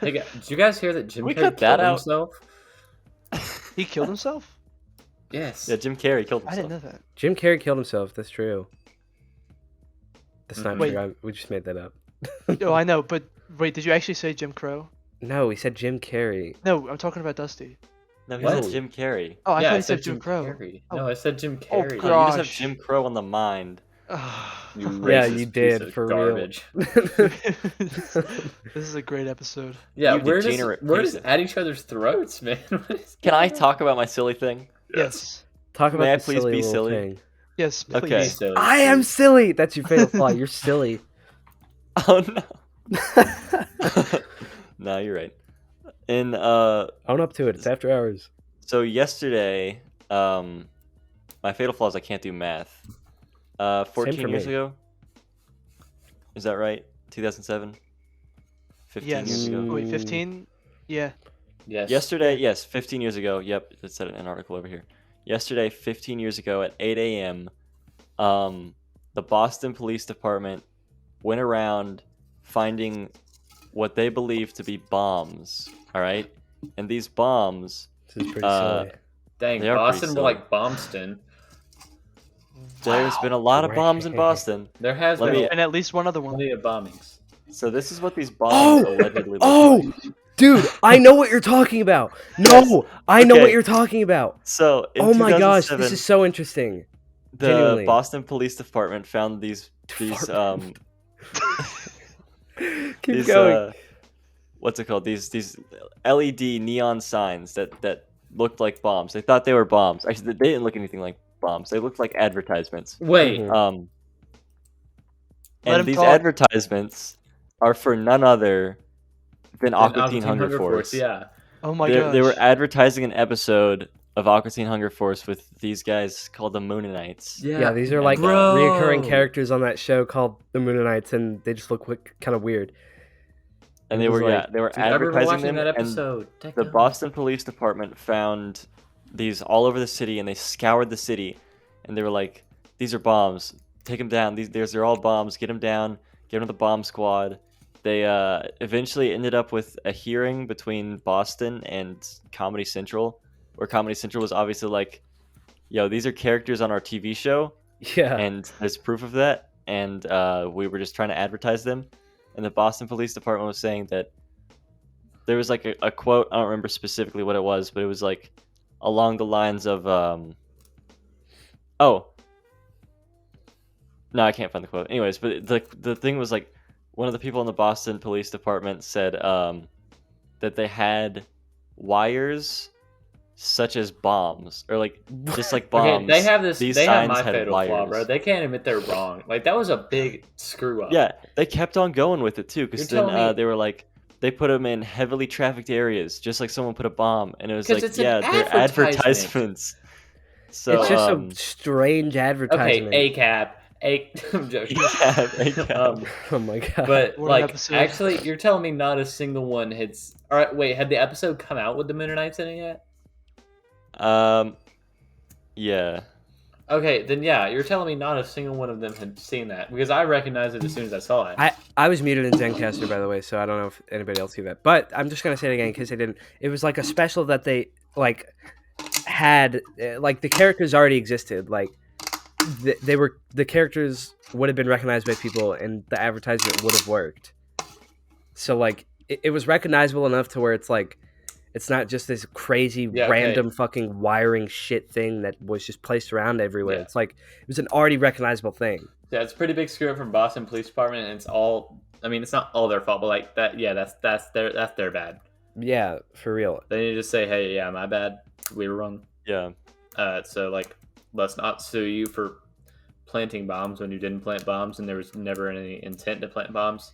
S2: Hey, did you guys hear that Jim
S4: We
S2: Carrey
S4: cut that
S2: killed
S4: out.
S2: himself?
S3: He killed himself?
S2: Yes.
S4: Yeah, Jim Carrey killed
S3: I
S4: himself.
S3: didn't know that.
S1: Jim Carrey killed himself. That's true. That's not
S3: Wait.
S1: true. We just made that up.
S3: Oh, I know, but wait, did you actually say Jim Crow?
S1: No, he said Jim Carrey.
S3: No, I'm talking about Dusty.
S4: No, he
S2: What?
S4: said Jim Carrey.
S3: Oh, I
S2: yeah,
S3: thought
S2: I
S3: he said Jim Crow.
S2: Carrey.
S3: Oh.
S2: No, I said Jim
S3: Oh,
S2: Carrey.
S4: Oh, you just have
S3: Gosh.
S4: Jim Crow on the mind.
S2: You
S1: Yeah,
S2: racist
S1: you
S2: piece
S1: did,
S2: of
S1: for real.
S2: garbage.
S3: This is a great episode.
S2: Yeah,
S4: You
S2: we're
S4: degenerate
S2: just
S4: person.
S2: at each other's throats, man. What is
S4: Can I
S2: going on?
S4: talk about my silly thing?
S3: Yes.
S1: Talk about
S4: May I
S1: the
S4: please
S1: silly
S4: be
S1: little
S4: silly?
S1: thing.
S3: Yes, please.
S4: Okay.
S2: So
S1: I am silly. That's your fatal flaw. You're silly.
S4: Oh no. No, you're right. In
S1: Own up to it. It's after hours.
S4: so yesterday, my fatal flaw is I can't do math. 14
S1: for
S4: years
S1: me.
S4: ago. Is that right? 2007. 15
S3: Yes.
S4: years ago.
S3: Wait, 15? Yeah.
S2: Yes.
S4: Yesterday, yes, 15 years ago. Yep, it said it in an article over here. Yesterday, 15 years ago at 8 a.m., the Boston Police Department went around finding what they believe to be bombs. All right, and these bombs,
S1: This is pretty
S4: Uh,
S1: silly.
S2: Dang,
S4: They are
S2: Boston
S4: pretty
S2: were like Bombston.
S4: there's been a lot of bombs in
S1: Right.
S4: Boston.
S2: There has
S4: Let
S2: been
S4: me-
S3: And at least one other one.
S2: plenty of bombings.
S4: So this is what these bombs
S1: Oh!
S4: allegedly look
S1: Oh,
S4: like.
S1: dude, I know what you're talking about. No, I know what
S4: Okay.
S1: you're talking about.
S4: So in
S1: Oh my gosh,
S4: 2007,
S1: this is so interesting.
S4: the
S1: genuinely.
S4: Boston Police Department found these
S1: Department. Keep
S4: these
S1: going.
S4: what's it called? These LED neon signs that looked like bombs. They thought they were bombs. Actually, they didn't look anything like bombs. They looked like advertisements.
S2: Wait,
S1: Mhm.
S3: Let
S4: And
S3: him
S4: these
S3: talk.
S4: advertisements are for none other than Aqua Teen
S2: Aqua
S4: Hunger Force.
S2: Yeah.
S3: Oh my
S4: they,
S3: gosh.
S4: they were advertising an episode of Aqua Teen Hunger Force with these guys called the Moonanites.
S1: Yeah, these are like
S2: Bro.
S1: reoccurring characters on that show called the Moonanites, and they just look kind of weird.
S4: And
S1: It
S4: they
S1: was
S4: were
S1: like-
S4: they were
S2: Dude, I remember
S4: advertising
S2: watching
S4: them.
S2: that
S4: And
S2: episode.
S4: the Boston Police Department found these all over the city, and they scoured the city, and they were like, "These are bombs. Take them down. They're all bombs. Get them down. Get them to the bomb squad." They eventually ended up with a hearing between Boston and Comedy Central, where Comedy Central was obviously like, "Yo, these are characters on our TV show,
S1: Yeah.
S4: and there's proof of that, and we were just trying to advertise them." And the Boston Police Department was saying that there was like a quote, I don't remember specifically what it was, but it was like along the lines of oh no, I can't find the quote. Anyways, but the thing was like one of the people in the Boston Police Department said that they had wires such as bombs, or like just like bombs.
S2: Okay, they have this.
S4: These
S2: They have
S4: signs
S2: my
S4: had
S2: fatal flaw,
S4: wires.
S2: bro. They can't admit they're wrong. Like that was a big screw up.
S4: Yeah, they kept on going with it too, because
S2: You're
S4: then
S2: telling me-
S4: they were like, they put them in heavily trafficked areas, just like someone put a bomb, and it was
S2: 'Cause
S4: like,
S2: it's an
S4: yeah, they're
S2: advertisement.
S4: advertisements. So
S1: it's just a strange
S2: Okay,
S1: advertisement.
S2: ACAP, I'm joking.
S1: Oh my god.
S2: But
S3: What an
S2: like,
S3: episode.
S2: actually, you're telling me not a single one had. All right, wait. Had the episode come out with the Moonanites in it yet?
S4: Yeah.
S2: Okay, then yeah, you're telling me not a single one of them had seen that because I recognized it as soon as I saw it.
S1: I was muted in Zencaster, by the way, so I don't know if anybody else see that. But I'm just gonna say it again in case they didn't. It was like a special that they like had like the characters already existed. Like they were the characters would have been recognized by people, and the advertisement would have worked. So like it was recognizable enough to where it's like it's not just this crazy
S2: Yeah, okay.
S1: random fucking wiring shit thing that was just placed around everywhere.
S2: Yeah.
S1: It's like it was an already recognizable thing.
S2: Yeah, it's a pretty big screw up from Boston Police Department, and it's all. I mean, it's not all their fault, but like that. Yeah, that's their bad.
S1: Yeah, for real.
S2: They need to just say, hey, yeah, my bad. We were wrong.
S4: Yeah.
S2: So like, let's not sue you for planting bombs when you didn't plant bombs, and there was never any intent to plant bombs.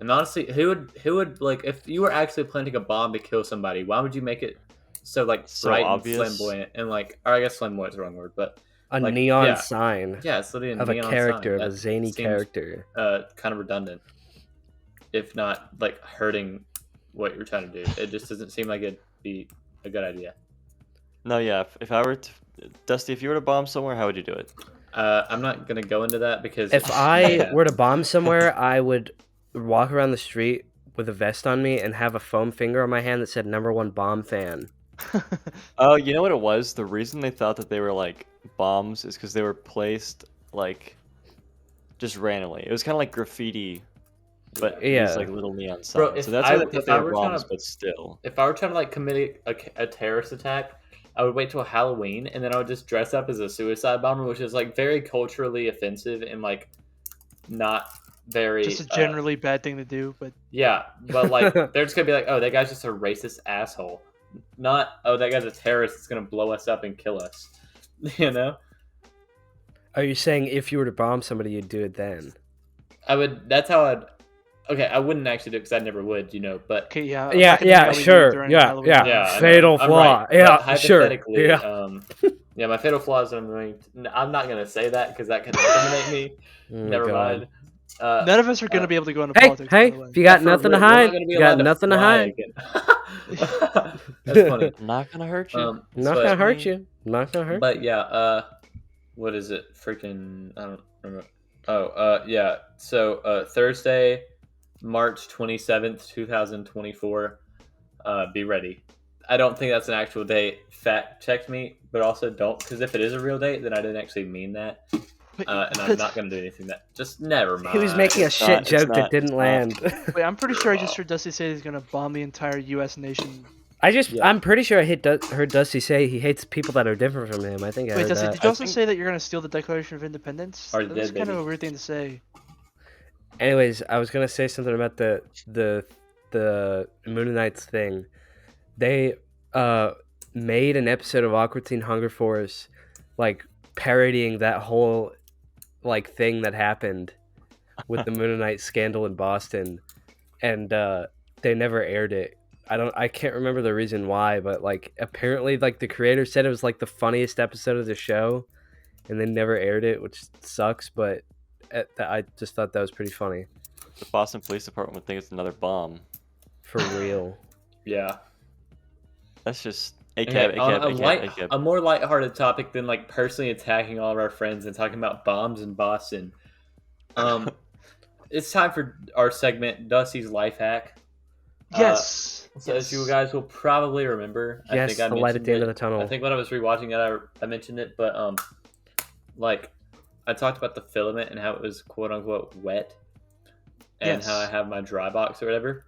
S2: And honestly, who would like if you were actually planting a bomb to kill somebody? Why would you make it so like
S4: So
S2: bright
S4: obvious.
S2: and flamboyant and like? Or I guess flamboyant's the wrong word, but
S1: A
S2: like,
S1: neon
S2: yeah.
S1: sign
S2: yeah, it's literally
S1: of a
S2: neon
S1: character,
S2: sign.
S1: of a
S2: That
S1: zany
S2: seems,
S1: character.
S2: kind of redundant, if not like hurting what you're trying to do. It just doesn't seem like it'd be a good idea.
S4: No, yeah. If I were to, Dusty, if you were to bomb somewhere, how would you do it?
S2: I'm not gonna go into that because
S1: If I
S2: yeah.
S1: were to bomb somewhere, I would walk around the street with a vest on me and have a foam finger on my hand that said #1 bomb fan.
S4: Oh, you know what it was? The reason they thought that they were like bombs is because they were placed like just randomly. It was kind of like graffiti, but
S1: Yeah.
S4: these like little neon signs.
S2: Bro, if
S4: so that's
S2: I-
S4: why they thought
S2: if
S4: they
S2: I
S4: were
S2: were trying
S4: bombs,
S2: to-
S4: but still.
S2: If I were trying to like commit a terrorist attack, I would wait till Halloween and then I would just dress up as a suicide bomber, which is like very culturally offensive and like not very
S3: Just a generally bad thing to do, but
S2: yeah, but like they're just gonna be like, oh, that guy's just a racist asshole, not oh, that guy's a terrorist that's gonna blow us up and kill us, you know.
S1: Are you saying if you were to bomb somebody, you'd do it then?
S2: I would. That's how I'd. Okay, I wouldn't actually do it because I never would, you know. But
S3: okay, yeah.
S1: Yeah,
S3: I can
S1: yeah,
S3: think how we do
S1: sure,
S3: during
S1: yeah,
S3: Halloween
S1: yeah.
S3: time.
S2: yeah, I know,
S1: Fatal
S2: I'm
S1: flaw.
S2: right.
S1: Yeah,
S2: But
S1: sure,
S2: hypothetically,
S1: yeah.
S2: Yeah, my fatal flaw is I'm not gonna say that because that could incriminate me.
S1: Oh,
S2: Never
S1: God.
S2: mind.
S3: None of us are going to be able to go into
S1: Hey,
S3: politics.
S1: hey,
S3: by the way.
S1: if you got
S2: For
S1: nothing to
S2: real, we're not
S1: hide,
S2: gonna be
S1: you got
S2: allowed
S1: nothing to
S2: fly
S1: hide.
S2: again. That's funny.
S4: Not gonna hurt you.
S1: Not
S2: but-
S1: gonna hurt you. Not gonna hurt.
S2: But yeah, what is it? Freaking, I don't remember. Yeah. So, Thursday, March 27th, 2024. Be ready. I don't think that's an actual date. Fact check me, but also don't, because if it is a real date, then I didn't actually mean that. And I'm not going to do anything that. Just never mind.
S1: He was making a
S4: It's
S1: shit
S4: not- it's
S1: joke that
S4: not-
S1: didn't
S4: it's not.
S1: land.
S3: Wait, I'm pretty sure I just heard Dusty say he's going to bomb the entire U.S. nation.
S2: Yeah.
S1: I'm pretty sure I heard Dusty say he hates people that are different from him. I think I
S3: Wait,
S1: heard
S3: Dusty,
S1: that.
S3: did you
S2: I
S3: also
S2: think-
S3: say that you're going to steal the Declaration of Independence?
S2: Already
S3: That's
S2: did,
S3: kind of
S2: baby.
S3: a weird thing to say.
S1: Anyways, I was gonna say something about the Moonanites thing. They made an episode of Awkward Teen Hunger Force, like parodying that whole like thing that happened with the Moonanite scandal in Boston, and they never aired it. I can't remember the reason why, but like apparently like the creator said it was like the funniest episode of the show, and they never aired it, which sucks. But I just thought that was pretty funny.
S4: The Boston Police Department would think it's another bomb.
S1: For real.
S2: Yeah.
S4: That's just
S2: Okay,
S4: ACAB.
S2: a more lighthearted topic than like personally attacking all of our friends and talking about bombs in Boston. It's time for our segment, Dusty's Life Hack.
S3: Yes.
S2: So as you guys will probably remember, I
S1: Yes,
S2: think I
S1: the light at
S2: mentioned
S1: the end
S2: it.
S1: of the tunnel.
S2: I think when I was rewatching it, I mentioned it, but like I talked about the filament and how it was quote unquote wet, and
S3: Yes.
S2: how I have my dry box or whatever.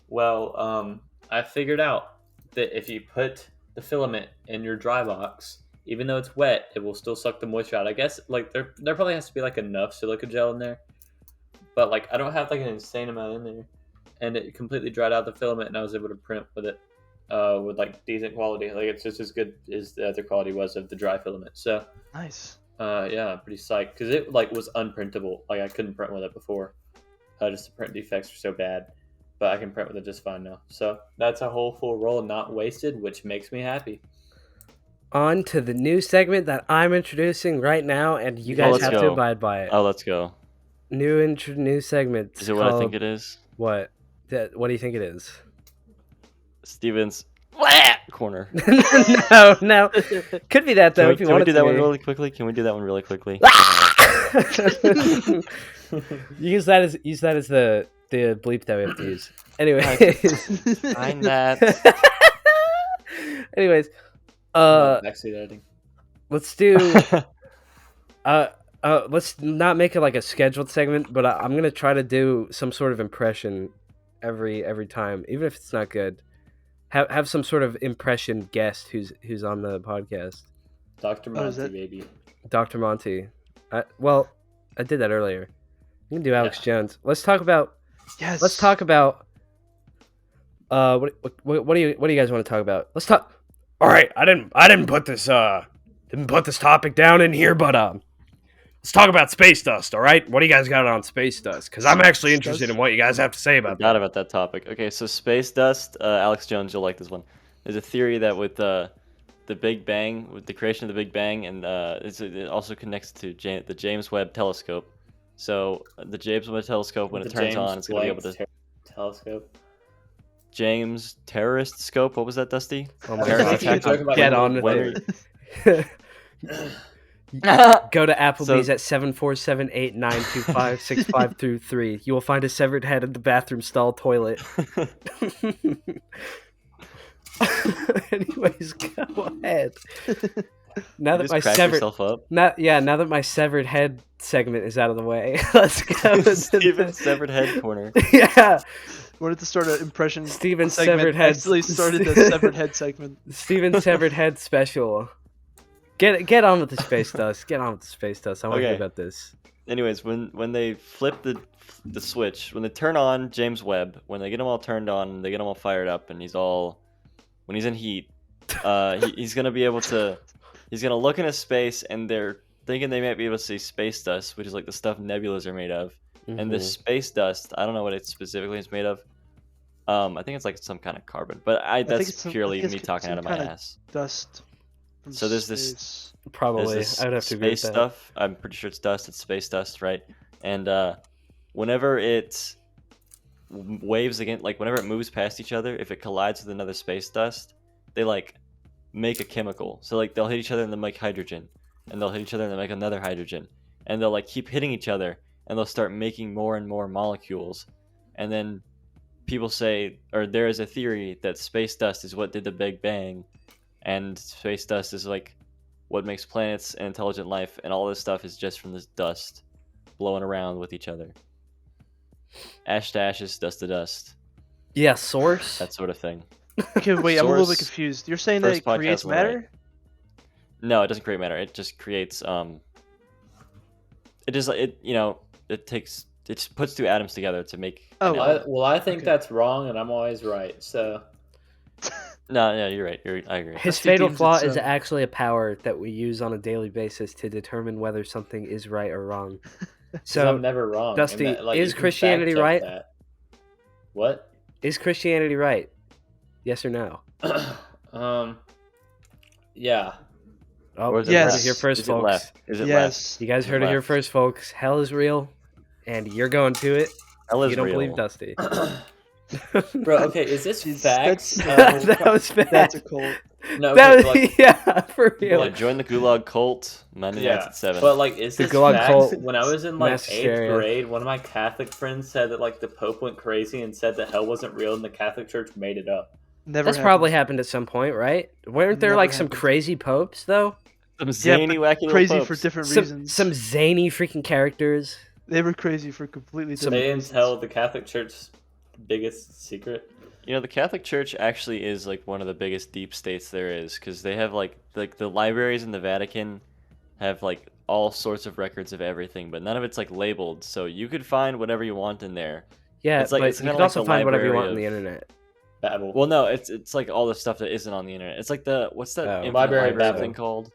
S2: Well, I figured out that if you put the filament in your dry box, even though it's wet, it will still suck the moisture out. I guess like there probably has to be like enough silica gel in there, but like I don't have like an insane amount in there, and it completely dried out the filament, and I was able to print with it with like decent quality. Like it's just as good as the other quality was of the dry filament. So
S3: Nice.
S2: yeah, I'm pretty psyched because it like was unprintable. Like I couldn't print with it before. Just the print defects were so bad, but I can print with it just fine now. So that's a whole full roll not wasted, which makes me happy.
S1: on to the new segment that I'm introducing right now, and you guys
S4: let's
S1: have to
S4: go.
S1: abide by it.
S4: Oh, let's go.
S1: New segment.
S4: Is it what I think it is?
S1: What? What do you think it is?
S4: Steven's corner.
S1: No. Could be that though. If you
S4: Can we
S1: want
S4: do
S1: it
S4: that
S1: to
S4: one
S1: be.
S4: really quickly? Can we do that one really quickly?
S1: use that as the bleep that we have to use. Anyways.
S4: Find that.
S1: Anyways,
S2: Backseat editing.
S1: let's do. Let's not make it like a scheduled segment, but I'm gonna try to do some sort of impression every time, even if it's not good. Have some sort of impression guest who's on the podcast.
S2: Dr.
S3: Oh, is
S2: Monty,
S3: it?
S2: baby.
S1: Dr. Monty. I did that earlier. You can do Alex Jones. Let's talk about.
S3: Yes.
S1: Let's talk about. What do you guys want to talk about? Let's talk. All right, I didn't put this topic down in here, but let's talk about space dust. All right, what do you guys got on space dust? Because I'm actually interested in what you guys have to say about that.
S4: Forgot about that topic. Okay, so space dust. Alex Jones, you'll like this one. There's a theory that with the Big Bang, with the creation of the Big Bang, and it also connects to the James Webb Telescope. So the James Webb Telescope, when it turns on, it's going to be able to.
S2: Telescope.
S4: James Terrorist Scope. What was that, Dusty?
S1: Oh my
S4: Terrorist
S1: gosh.
S4: attack on
S1: Get on with
S4: Wonder-
S1: it. Go to Applebee's at 74789256523. You will find a severed head in the bathroom stall toilet. Anyways, go ahead. Now
S4: You
S1: that
S4: just
S1: my
S4: crack
S1: severed
S4: yourself up.
S1: now that my severed head segment is out of the way, let's go.
S4: Steven's severed head corner.
S1: Yeah,
S3: Wanted to start an impression.
S1: Steven's
S3: segment.
S1: severed head.
S3: Actually started the severed head segment.
S1: Steven's severed head special. Get on with the space dust. Get on with the space dust. I want to hear
S4: Okay.
S1: about this.
S4: Anyways, when they flip the switch, when they turn on James Webb, when they get him all turned on, they get him all fired up, and when he's in heat, he's gonna be able to. He's gonna look into space, and they're thinking they might be able to see space dust, which is like the stuff nebulas are made of. And this space dust, I don't know what it specifically is made of. I think it's like some kind of carbon, but that's purely me talking out of my ass.
S3: Dust. From
S4: So there's
S3: space.
S4: this
S1: Probably,
S4: There's this
S1: I'd have to agree with
S4: space
S1: that.
S4: stuff. I'm pretty sure it's dust. It's space dust, right? And whenever it waves again, like whenever it moves past each other, if it collides with another space dust, they like make a chemical. So like they'll hit each other and they'll make hydrogen, and they'll hit each other and they'll make another hydrogen, and they'll like keep hitting each other, and they'll start making more and more molecules, and then people say, or there is a theory that space dust is what did the Big Bang, and space dust is like what makes planets and intelligent life, and all this stuff is just from this dust blowing around with each other. Ash to ashes, dust to dust,
S1: Yeah, source.
S4: that sort of thing.
S3: Okay, wait, I'm a little bit
S4: Source-
S3: confused. You're saying that
S4: first
S3: it
S4: podcast
S3: creates
S4: was right.
S3: matter?
S4: No, it doesn't create matter. It just creates it just it just puts two atoms together to make
S3: Oh,
S4: an
S3: wow.
S4: element.
S2: I think
S3: Okay.
S2: that's wrong, and I'm always right. So
S4: No, you're right. I agree.
S1: His
S3: Dusty
S1: fatal
S3: deems
S1: flaw
S3: it's,
S1: is actually a power that we use on a daily basis to determine whether something is right or wrong.
S2: 'cause
S1: So,
S2: I'm never wrong. and
S1: Dusty,
S2: that,
S1: is
S2: you can
S1: Christianity
S2: fact-check
S1: right?
S2: that. What?
S1: is Christianity right? Yes or no?
S2: Yeah.
S1: Oh,
S4: Or is
S1: you
S3: it
S1: heard
S3: left?
S1: it here first,
S4: Is it
S1: folks.
S4: left? Is it left?
S3: Yes.
S1: You guys
S4: Is it
S1: heard it here
S4: left?
S1: first, folks. Hell is real, and you're going to it.
S4: Hell is
S1: You don't
S4: real.
S1: believe Dusty.
S2: Bro, okay, is this
S3: Jeez,
S2: facts?
S3: that's-
S1: That was bad.
S3: That's a cult.
S2: No,
S1: That
S2: okay,
S1: was, yeah, for real.
S4: Yeah, join the Gulag cult. Monday nights
S2: yeah,
S4: at 7.
S2: but like, is
S1: The
S2: this
S1: Gulag
S2: facts?
S1: cult,
S2: When I was in like
S1: mass
S2: 8th
S1: hysteria.
S2: grade, one of my Catholic friends said that like the Pope went crazy and said that hell wasn't real, and the Catholic Church made it up.
S3: Never
S1: That's
S3: happened.
S1: probably happened at some point, right? Weren't there
S3: Never
S1: like some
S3: happened.
S1: crazy popes though?
S4: Some
S3: Yeah,
S4: zany,
S3: but
S4: wacky little
S3: crazy
S4: popes.
S3: for different
S1: Some,
S3: reasons.
S1: some zany freaking characters.
S3: They were crazy for completely
S2: They
S3: different
S2: didn't
S3: reasons.
S2: tell the Catholic Church's biggest secret.
S4: You know, the Catholic Church actually is like one of the biggest deep states there is, because they have like the libraries in the Vatican have like all sorts of records of everything, but none of it's like labeled, so you could find whatever you want in there.
S1: Yeah,
S4: It's like-
S1: but
S4: it's
S1: you
S4: kinda
S1: can
S4: like
S1: also
S4: the
S1: find whatever you
S4: library
S1: want on the
S4: of-
S1: internet.
S2: Babel.
S4: Well, no, it's like all the stuff that isn't on the internet. It's like what's that
S1: Oh.
S4: infinite
S2: Library of
S4: library
S2: Babel.
S4: thing called?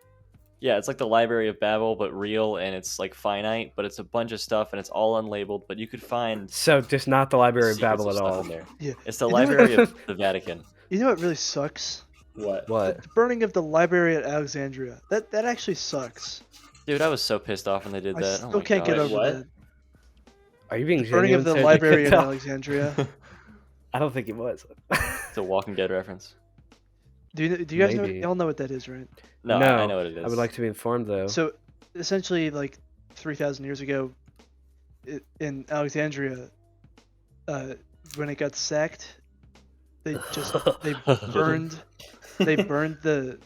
S4: Yeah, it's like the Library of Babel, but real, and it's like finite, but it's a bunch of stuff, and it's all unlabeled, but you could find
S1: So just not the Library of
S4: secrets
S1: Babel at
S4: stuff
S1: all.
S4: in there.
S3: Yeah.
S4: It's the
S3: You know what-
S4: Library of the Vatican.
S3: You know what really sucks?
S2: What?
S1: What?
S3: The burning of the library at Alexandria. That actually sucks.
S4: Dude, I was so pissed off when they did
S3: I
S4: that. Oh
S3: still
S4: my
S3: can't get
S4: gosh.
S3: over
S2: What?
S3: that.
S1: Are you being
S3: The burning of
S1: genuine?
S3: the
S1: Serj? I
S3: library
S1: couldn't
S3: in
S1: tell.
S3: Alexandria.
S1: I don't think it was.
S4: It's a Walking Dead reference.
S3: Do you guys know?
S1: Maybe.
S3: Y'all know what that is, right?
S4: No, I know what it is.
S1: I would like to be informed though.
S3: So, essentially, like 3,000 years ago, in Alexandria, when it got sacked, they burned the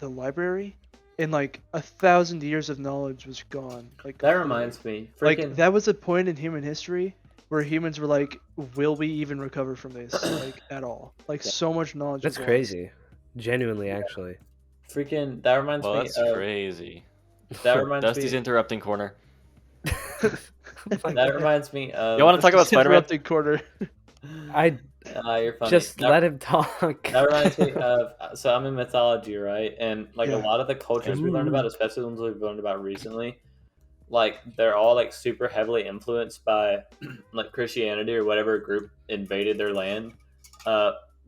S3: library, and like 1,000 years of knowledge was gone. Like
S2: That reminds me. Freaking.
S3: like that was a point in human history where humans were like, will we even recover from this like at all? Like
S2: Yeah.
S3: so much knowledge.
S1: That's
S3: was
S1: crazy. Genuinely, actually.
S2: Freaking. That reminds
S4: Well,
S2: me
S4: that's
S2: of.
S4: crazy.
S2: That reminds
S4: Dusty's
S2: me.
S4: interrupting corner.
S2: That reminds me of.
S4: You want to talk about
S3: lost.
S4: Spider-Man?
S3: Interrupted quarter.
S1: I
S2: You're funny.
S1: just
S2: That-
S1: let him talk.
S2: That reminds me of. So I'm in mythology, right? And like
S3: Yeah.
S2: a lot of the cultures we learned
S1: Ooh.
S2: about, especially the ones we've learned about recently, like they're all like super heavily influenced by like Christianity or whatever group invaded their land.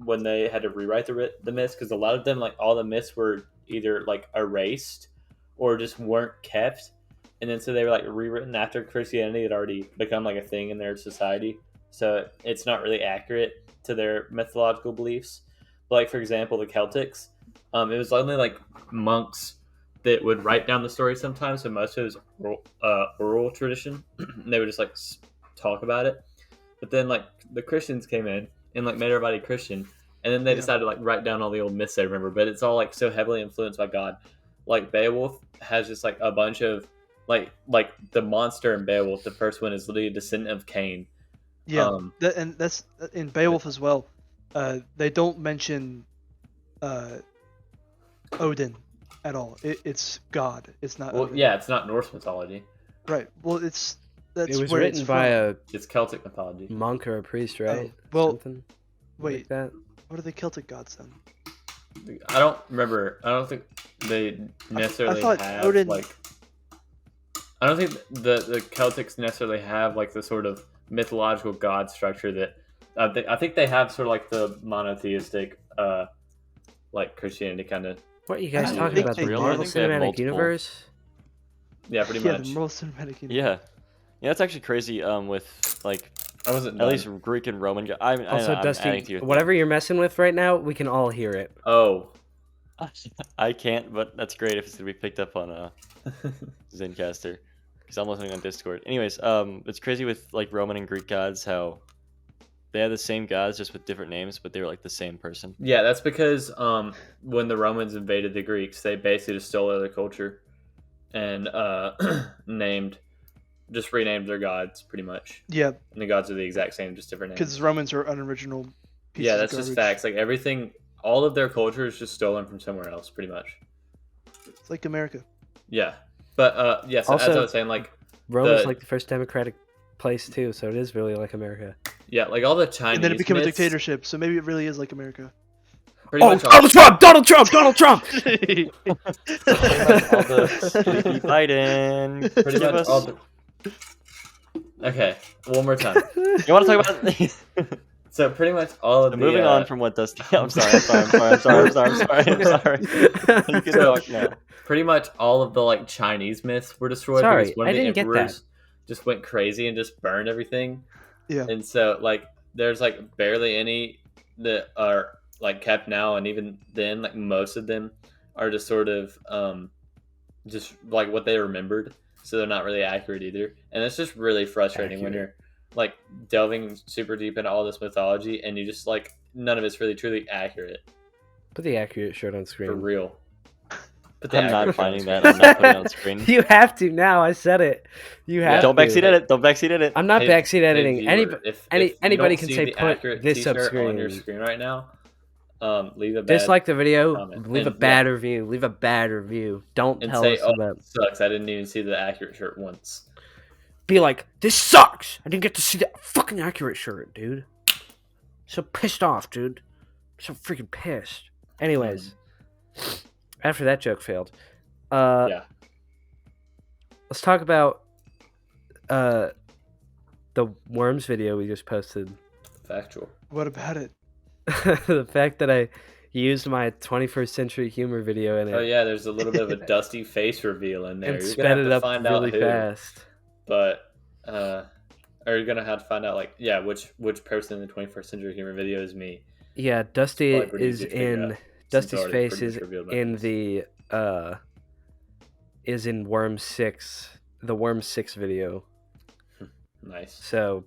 S2: When they had to rewrite the myths, because a lot of them, like all the myths, were either like erased or just weren't kept, and then so they were like rewritten after Christianity had already become like a thing in their society. So it's not really accurate to their mythological beliefs. But, like for example, the Celtics, it was only like monks that would write down the story sometimes. So most of it was oral tradition. And they would just like talk about it. But then like the Christians came in and like made everybody Christian, and then they
S3: Yeah.
S2: decided to like write down all the old myths they remember. But it's all like so heavily influenced by God. Like Beowulf has just like a bunch of like the monster in Beowulf. The first one is literally a descendant of Cain.
S3: Yeah, and that's in Beowulf as well. They don't mention Odin at all. It's God. It's not.
S2: Well,
S3: Odin.
S2: yeah, it's not Norse mythology.
S3: Right. Well, that's
S1: It was
S3: where
S1: written
S3: it's
S1: by
S3: from.
S2: It's Celtic mythology.
S1: a monk or a priest, right?
S3: well,
S1: Something
S3: wait.
S1: like that.
S3: What are the Celtic gods then?
S2: I don't remember. I don't think they necessarily
S3: thought
S2: have
S3: Odin-
S2: like. I don't think the Celtics necessarily have like the sort of mythological god structure that I think they have sort of like the monotheistic like Christianity kind of.
S1: What are you guys
S3: I
S1: talking
S3: think
S1: about?
S3: they
S1: The
S3: do.
S1: Marvel
S4: I think they have
S1: Cinematic
S4: multiple.
S1: Universe?
S2: Yeah, pretty
S3: Yeah,
S2: much.
S3: the Marvel Cinematic Universe.
S4: Yeah. Yeah, that's actually crazy. With like
S2: I wasn't
S4: at
S2: done.
S4: least Greek and Roman. I'm
S1: Also,
S4: adding to
S1: Dusty,
S4: your thing.
S1: whatever you're messing with right now, we can all hear it.
S2: Oh.
S4: I can't, but that's great if it's gonna be picked up on Zencaster, because I'm listening on Discord. Anyways, it's crazy with like Roman and Greek gods how they have the same gods just with different names, but they were like the same person.
S2: Yeah, that's because when the Romans invaded the Greeks, they basically just stole their culture and renamed their gods pretty much.
S3: Yeah,
S2: And the gods are the exact same, just different names.
S3: because Romans are unoriginal. Pieces
S2: Yeah,
S3: of
S2: that's just
S3: garbage.
S2: facts. Like everything, all of their culture is just stolen from somewhere else, pretty much.
S3: It's like America.
S2: Yeah, but yeah. So as
S1: Also-
S2: I was saying, like
S1: Rome is
S2: The-
S1: like the first democratic place too, so it is really like America.
S2: yeah, like all the Chinese.
S3: And then it became a
S2: myths,
S3: dictatorship, so maybe it really is like America.
S2: Pretty much all,
S1: Donald Trump! Donald Trump! Donald Trump!
S2: pretty much all the
S4: Keep Biden.
S2: pretty
S4: Give
S2: much
S4: us-
S2: all the. Okay, one more time.
S4: You want to talk about?
S2: So pretty much all of the.
S4: Moving on from what Dusty. I'm sorry. You can
S2: So-
S4: talk now.
S2: pretty much all of the like Chinese myths were destroyed
S1: Sorry,
S2: because one
S1: I
S2: of the
S1: didn't get
S2: emperors just went crazy and just burned everything.
S3: Yeah.
S2: And so like there's like barely any that are like kept now, and even then like most of them are just sort of just like what they remembered, so they're not really accurate either. And it's just really frustrating when you're like delving super deep into all this mythology and you just like none of it's really truly accurate
S1: Put the accurate shirt on
S2: for
S1: screen.
S2: real. But the
S4: I'm not
S2: accurate
S4: finding
S2: shirt on
S4: that. I'm not putting it on screen.
S1: You have to now. I said it. You have
S4: Don't
S1: to.
S4: backseat edit. Don't backseat edit.
S1: I'm not
S2: Hey-
S1: backseat editing.
S2: Hey,
S1: Any
S2: viewer, if you
S1: anybody
S2: don't
S1: can
S2: see
S1: say
S2: the
S1: put
S2: accurate
S1: this up
S2: t-shirt on your
S1: screen.
S2: screen right now. Leave a bad
S1: Dislike the video.
S2: comment.
S1: Leave a
S2: And,
S1: bad
S2: yeah.
S1: review. Leave a bad review. Don't
S2: and
S1: tell
S2: say,
S1: us
S2: "Oh,
S1: about.
S2: it sucks. I didn't even see the accurate shirt once."
S1: Be like, this sucks. I didn't get to see the fucking accurate shirt, dude. So pissed off, dude. So freaking pissed. Anyways, after that joke failed,
S2: Yeah.
S1: let's talk about the worms video we just posted.
S2: Factual.
S3: What about it?
S1: the fact that I used my 21st century humor video in it
S2: Oh yeah, there's a little bit of a dusty face reveal in there.
S1: and
S2: You're gonna
S1: sped
S2: have
S1: it
S2: to
S1: up
S2: find
S1: really
S2: out who,
S1: fast.
S2: but or you're gonna have to find out like which person in the 21st century humor video is me.
S1: Yeah, Dusty
S2: Probably pretty
S1: is
S2: easy to figure
S1: in
S2: out, since I
S1: Dusty's
S2: already
S1: face
S2: pretty
S1: is
S2: much revealed my
S1: in
S2: face.
S1: the is in Worm 6, the Worm 6 video.
S2: Nice.
S1: So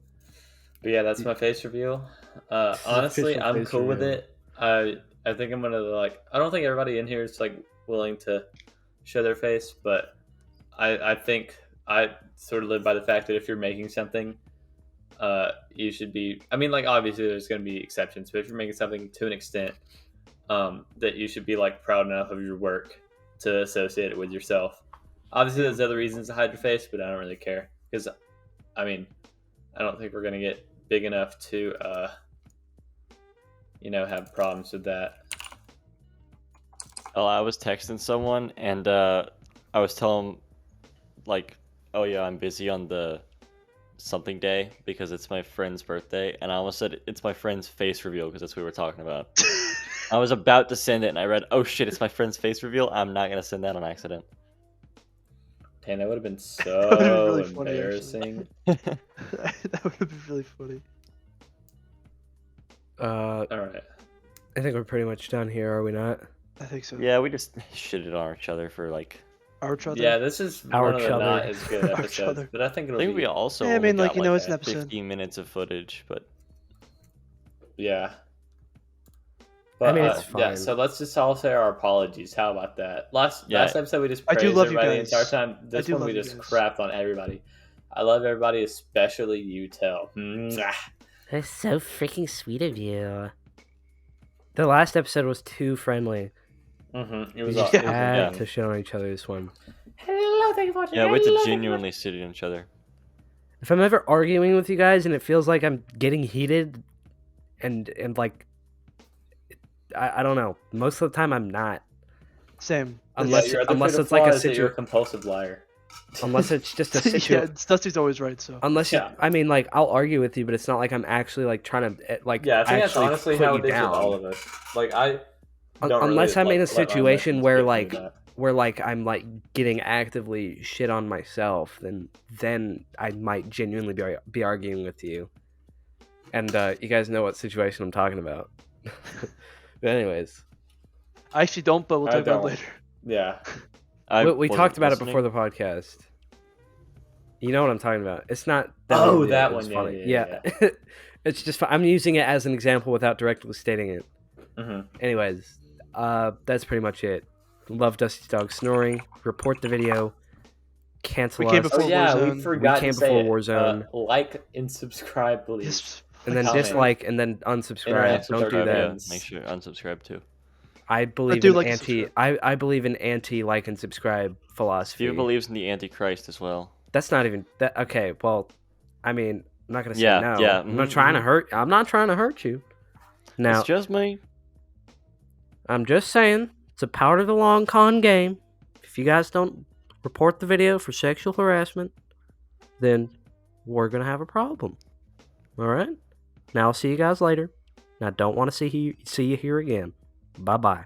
S2: But yeah, that's my face reveal.
S1: This is
S2: Honestly,
S1: official
S2: I'm
S1: face
S2: cool with
S1: reveal.
S2: it. I think I'm gonna like. I don't think everybody in here is like willing to show their face, but I think I sort of live by the fact that if you're making something, you should be. I mean, like obviously there's gonna be exceptions, but if you're making something to an extent, that you should be like proud enough of your work to associate it with yourself. Obviously, there's other reasons to hide your face, but I don't really care because, I mean, I don't think we're gonna get big enough to, have problems with that.
S4: Oh, I was texting someone and I was telling them, like, oh yeah, I'm busy on the something day because it's my friend's birthday, and I almost said it's my friend's face reveal because that's what we were talking about. I was about to send it and I read, oh shit, it's my friend's face reveal. I'm not gonna send that on accident.
S2: Dang, that would have been
S3: would've
S2: so
S3: been really funny,
S2: embarrassing.
S3: That would have been really funny.
S2: All right.
S1: I think we're pretty much done here, are we not?
S3: I think so.
S4: Yeah, we just shitted on each other for like.
S3: Our other.
S2: Yeah, this is
S1: Our
S2: one of the
S1: chother.
S2: not as good
S3: Our
S2: episodes,
S3: chother.
S2: but I think
S4: I
S2: it'll
S4: think
S2: be.
S4: we also
S3: Yeah, I
S4: only
S3: mean, like,
S4: got,
S3: you know,
S4: like
S3: it's an episode.
S4: 15 minutes of footage, but
S2: Yeah. But,
S1: it's
S2: yeah,
S1: fine.
S2: so let's just all say our apologies. How about that? Last
S4: Yeah.
S2: episode we just
S3: I do
S2: praised
S3: love you
S2: everybody the
S3: guys.
S2: entire time. This
S3: do
S2: one
S3: love
S2: we
S3: you
S2: just
S3: guys.
S2: crapped on everybody. I love everybody, especially you, Tell. Mwah.
S5: That's so freaking sweet of you.
S1: The last episode was too friendly.
S2: It
S1: We
S2: was
S1: just
S2: awesome.
S1: had
S4: Yeah.
S1: to shit on each other this one.
S2: Hello, thank you for watching.
S4: yeah, we had
S2: Hello,
S4: to
S2: thank you for
S4: genuinely sit in each other.
S1: If I'm ever arguing with you guys and it feels like I'm getting heated and like I don't know. Most of the time I'm not.
S3: Same.
S1: Unless
S2: Yeah, your other
S1: unless
S2: fatal
S1: it's like
S2: flaw
S1: a
S2: is that you're a
S1: situation,
S2: compulsive liar.
S1: unless it's just a
S3: yeah,
S1: situation.
S3: Dusty's always right. So
S1: Unless
S2: Yeah.
S1: I mean, like I'll argue with you, but it's not like I'm actually like trying to like
S2: Yeah, I think that's
S1: actually
S2: honestly
S1: put
S2: how
S1: you
S2: it is
S1: down.
S2: with all of us. Like I don't
S1: Unless
S2: really,
S1: I'm in a
S2: like, let my
S1: situation
S2: emotions
S1: where
S2: get
S1: like
S2: through that.
S1: I'm like getting actively shit on myself, then I might genuinely be arguing with you. And you guys know what situation I'm talking about. But anyways,
S3: I actually don't, but we'll
S2: I
S3: talk about it
S2: don't.
S3: later.
S2: Yeah.
S1: we
S4: wasn't
S1: talked about
S4: listening.
S1: it before the podcast. You know what I'm talking about. It's not that
S2: Oh,
S1: big a deal.
S2: that
S1: It's
S2: one.
S1: funny.
S2: Yeah.
S1: It's just I'm using it as an example without directly stating it.
S2: Mhm.
S1: Anyways, that's pretty much it. Love Dusty's dog snoring. Report the video. Cancel
S3: We came
S1: us.
S2: Oh
S3: before
S2: yeah, we
S3: Warzone.
S2: forgot
S1: came
S2: to say
S1: before
S2: it.
S1: Warzone.
S2: Like and subscribe, please.
S3: Yes.
S1: And then
S2: Comment.
S1: dislike and then unsubscribe.
S2: Interact with
S1: Don't
S2: our
S1: do that.
S2: friends.
S4: Make sure unsubscribe too.
S1: I believe
S3: do
S1: in
S3: like and
S1: anti. I believe in anti like and subscribe philosophy.
S4: Steve believes in the Antichrist as well.
S1: That's not even that. Okay, well, I mean, I'm not gonna say
S4: Yeah,
S1: no.
S4: yeah,
S1: I'm not
S4: mhm,
S1: trying to hurt. I'm not trying to hurt you. Now,
S4: It's just me.
S1: I'm just saying it's a part of the long con game. If you guys don't report the video for sexual harassment, then we're gonna have a problem. All right. Now I'll see you guys later. And I don't want to see you here again. Bye bye.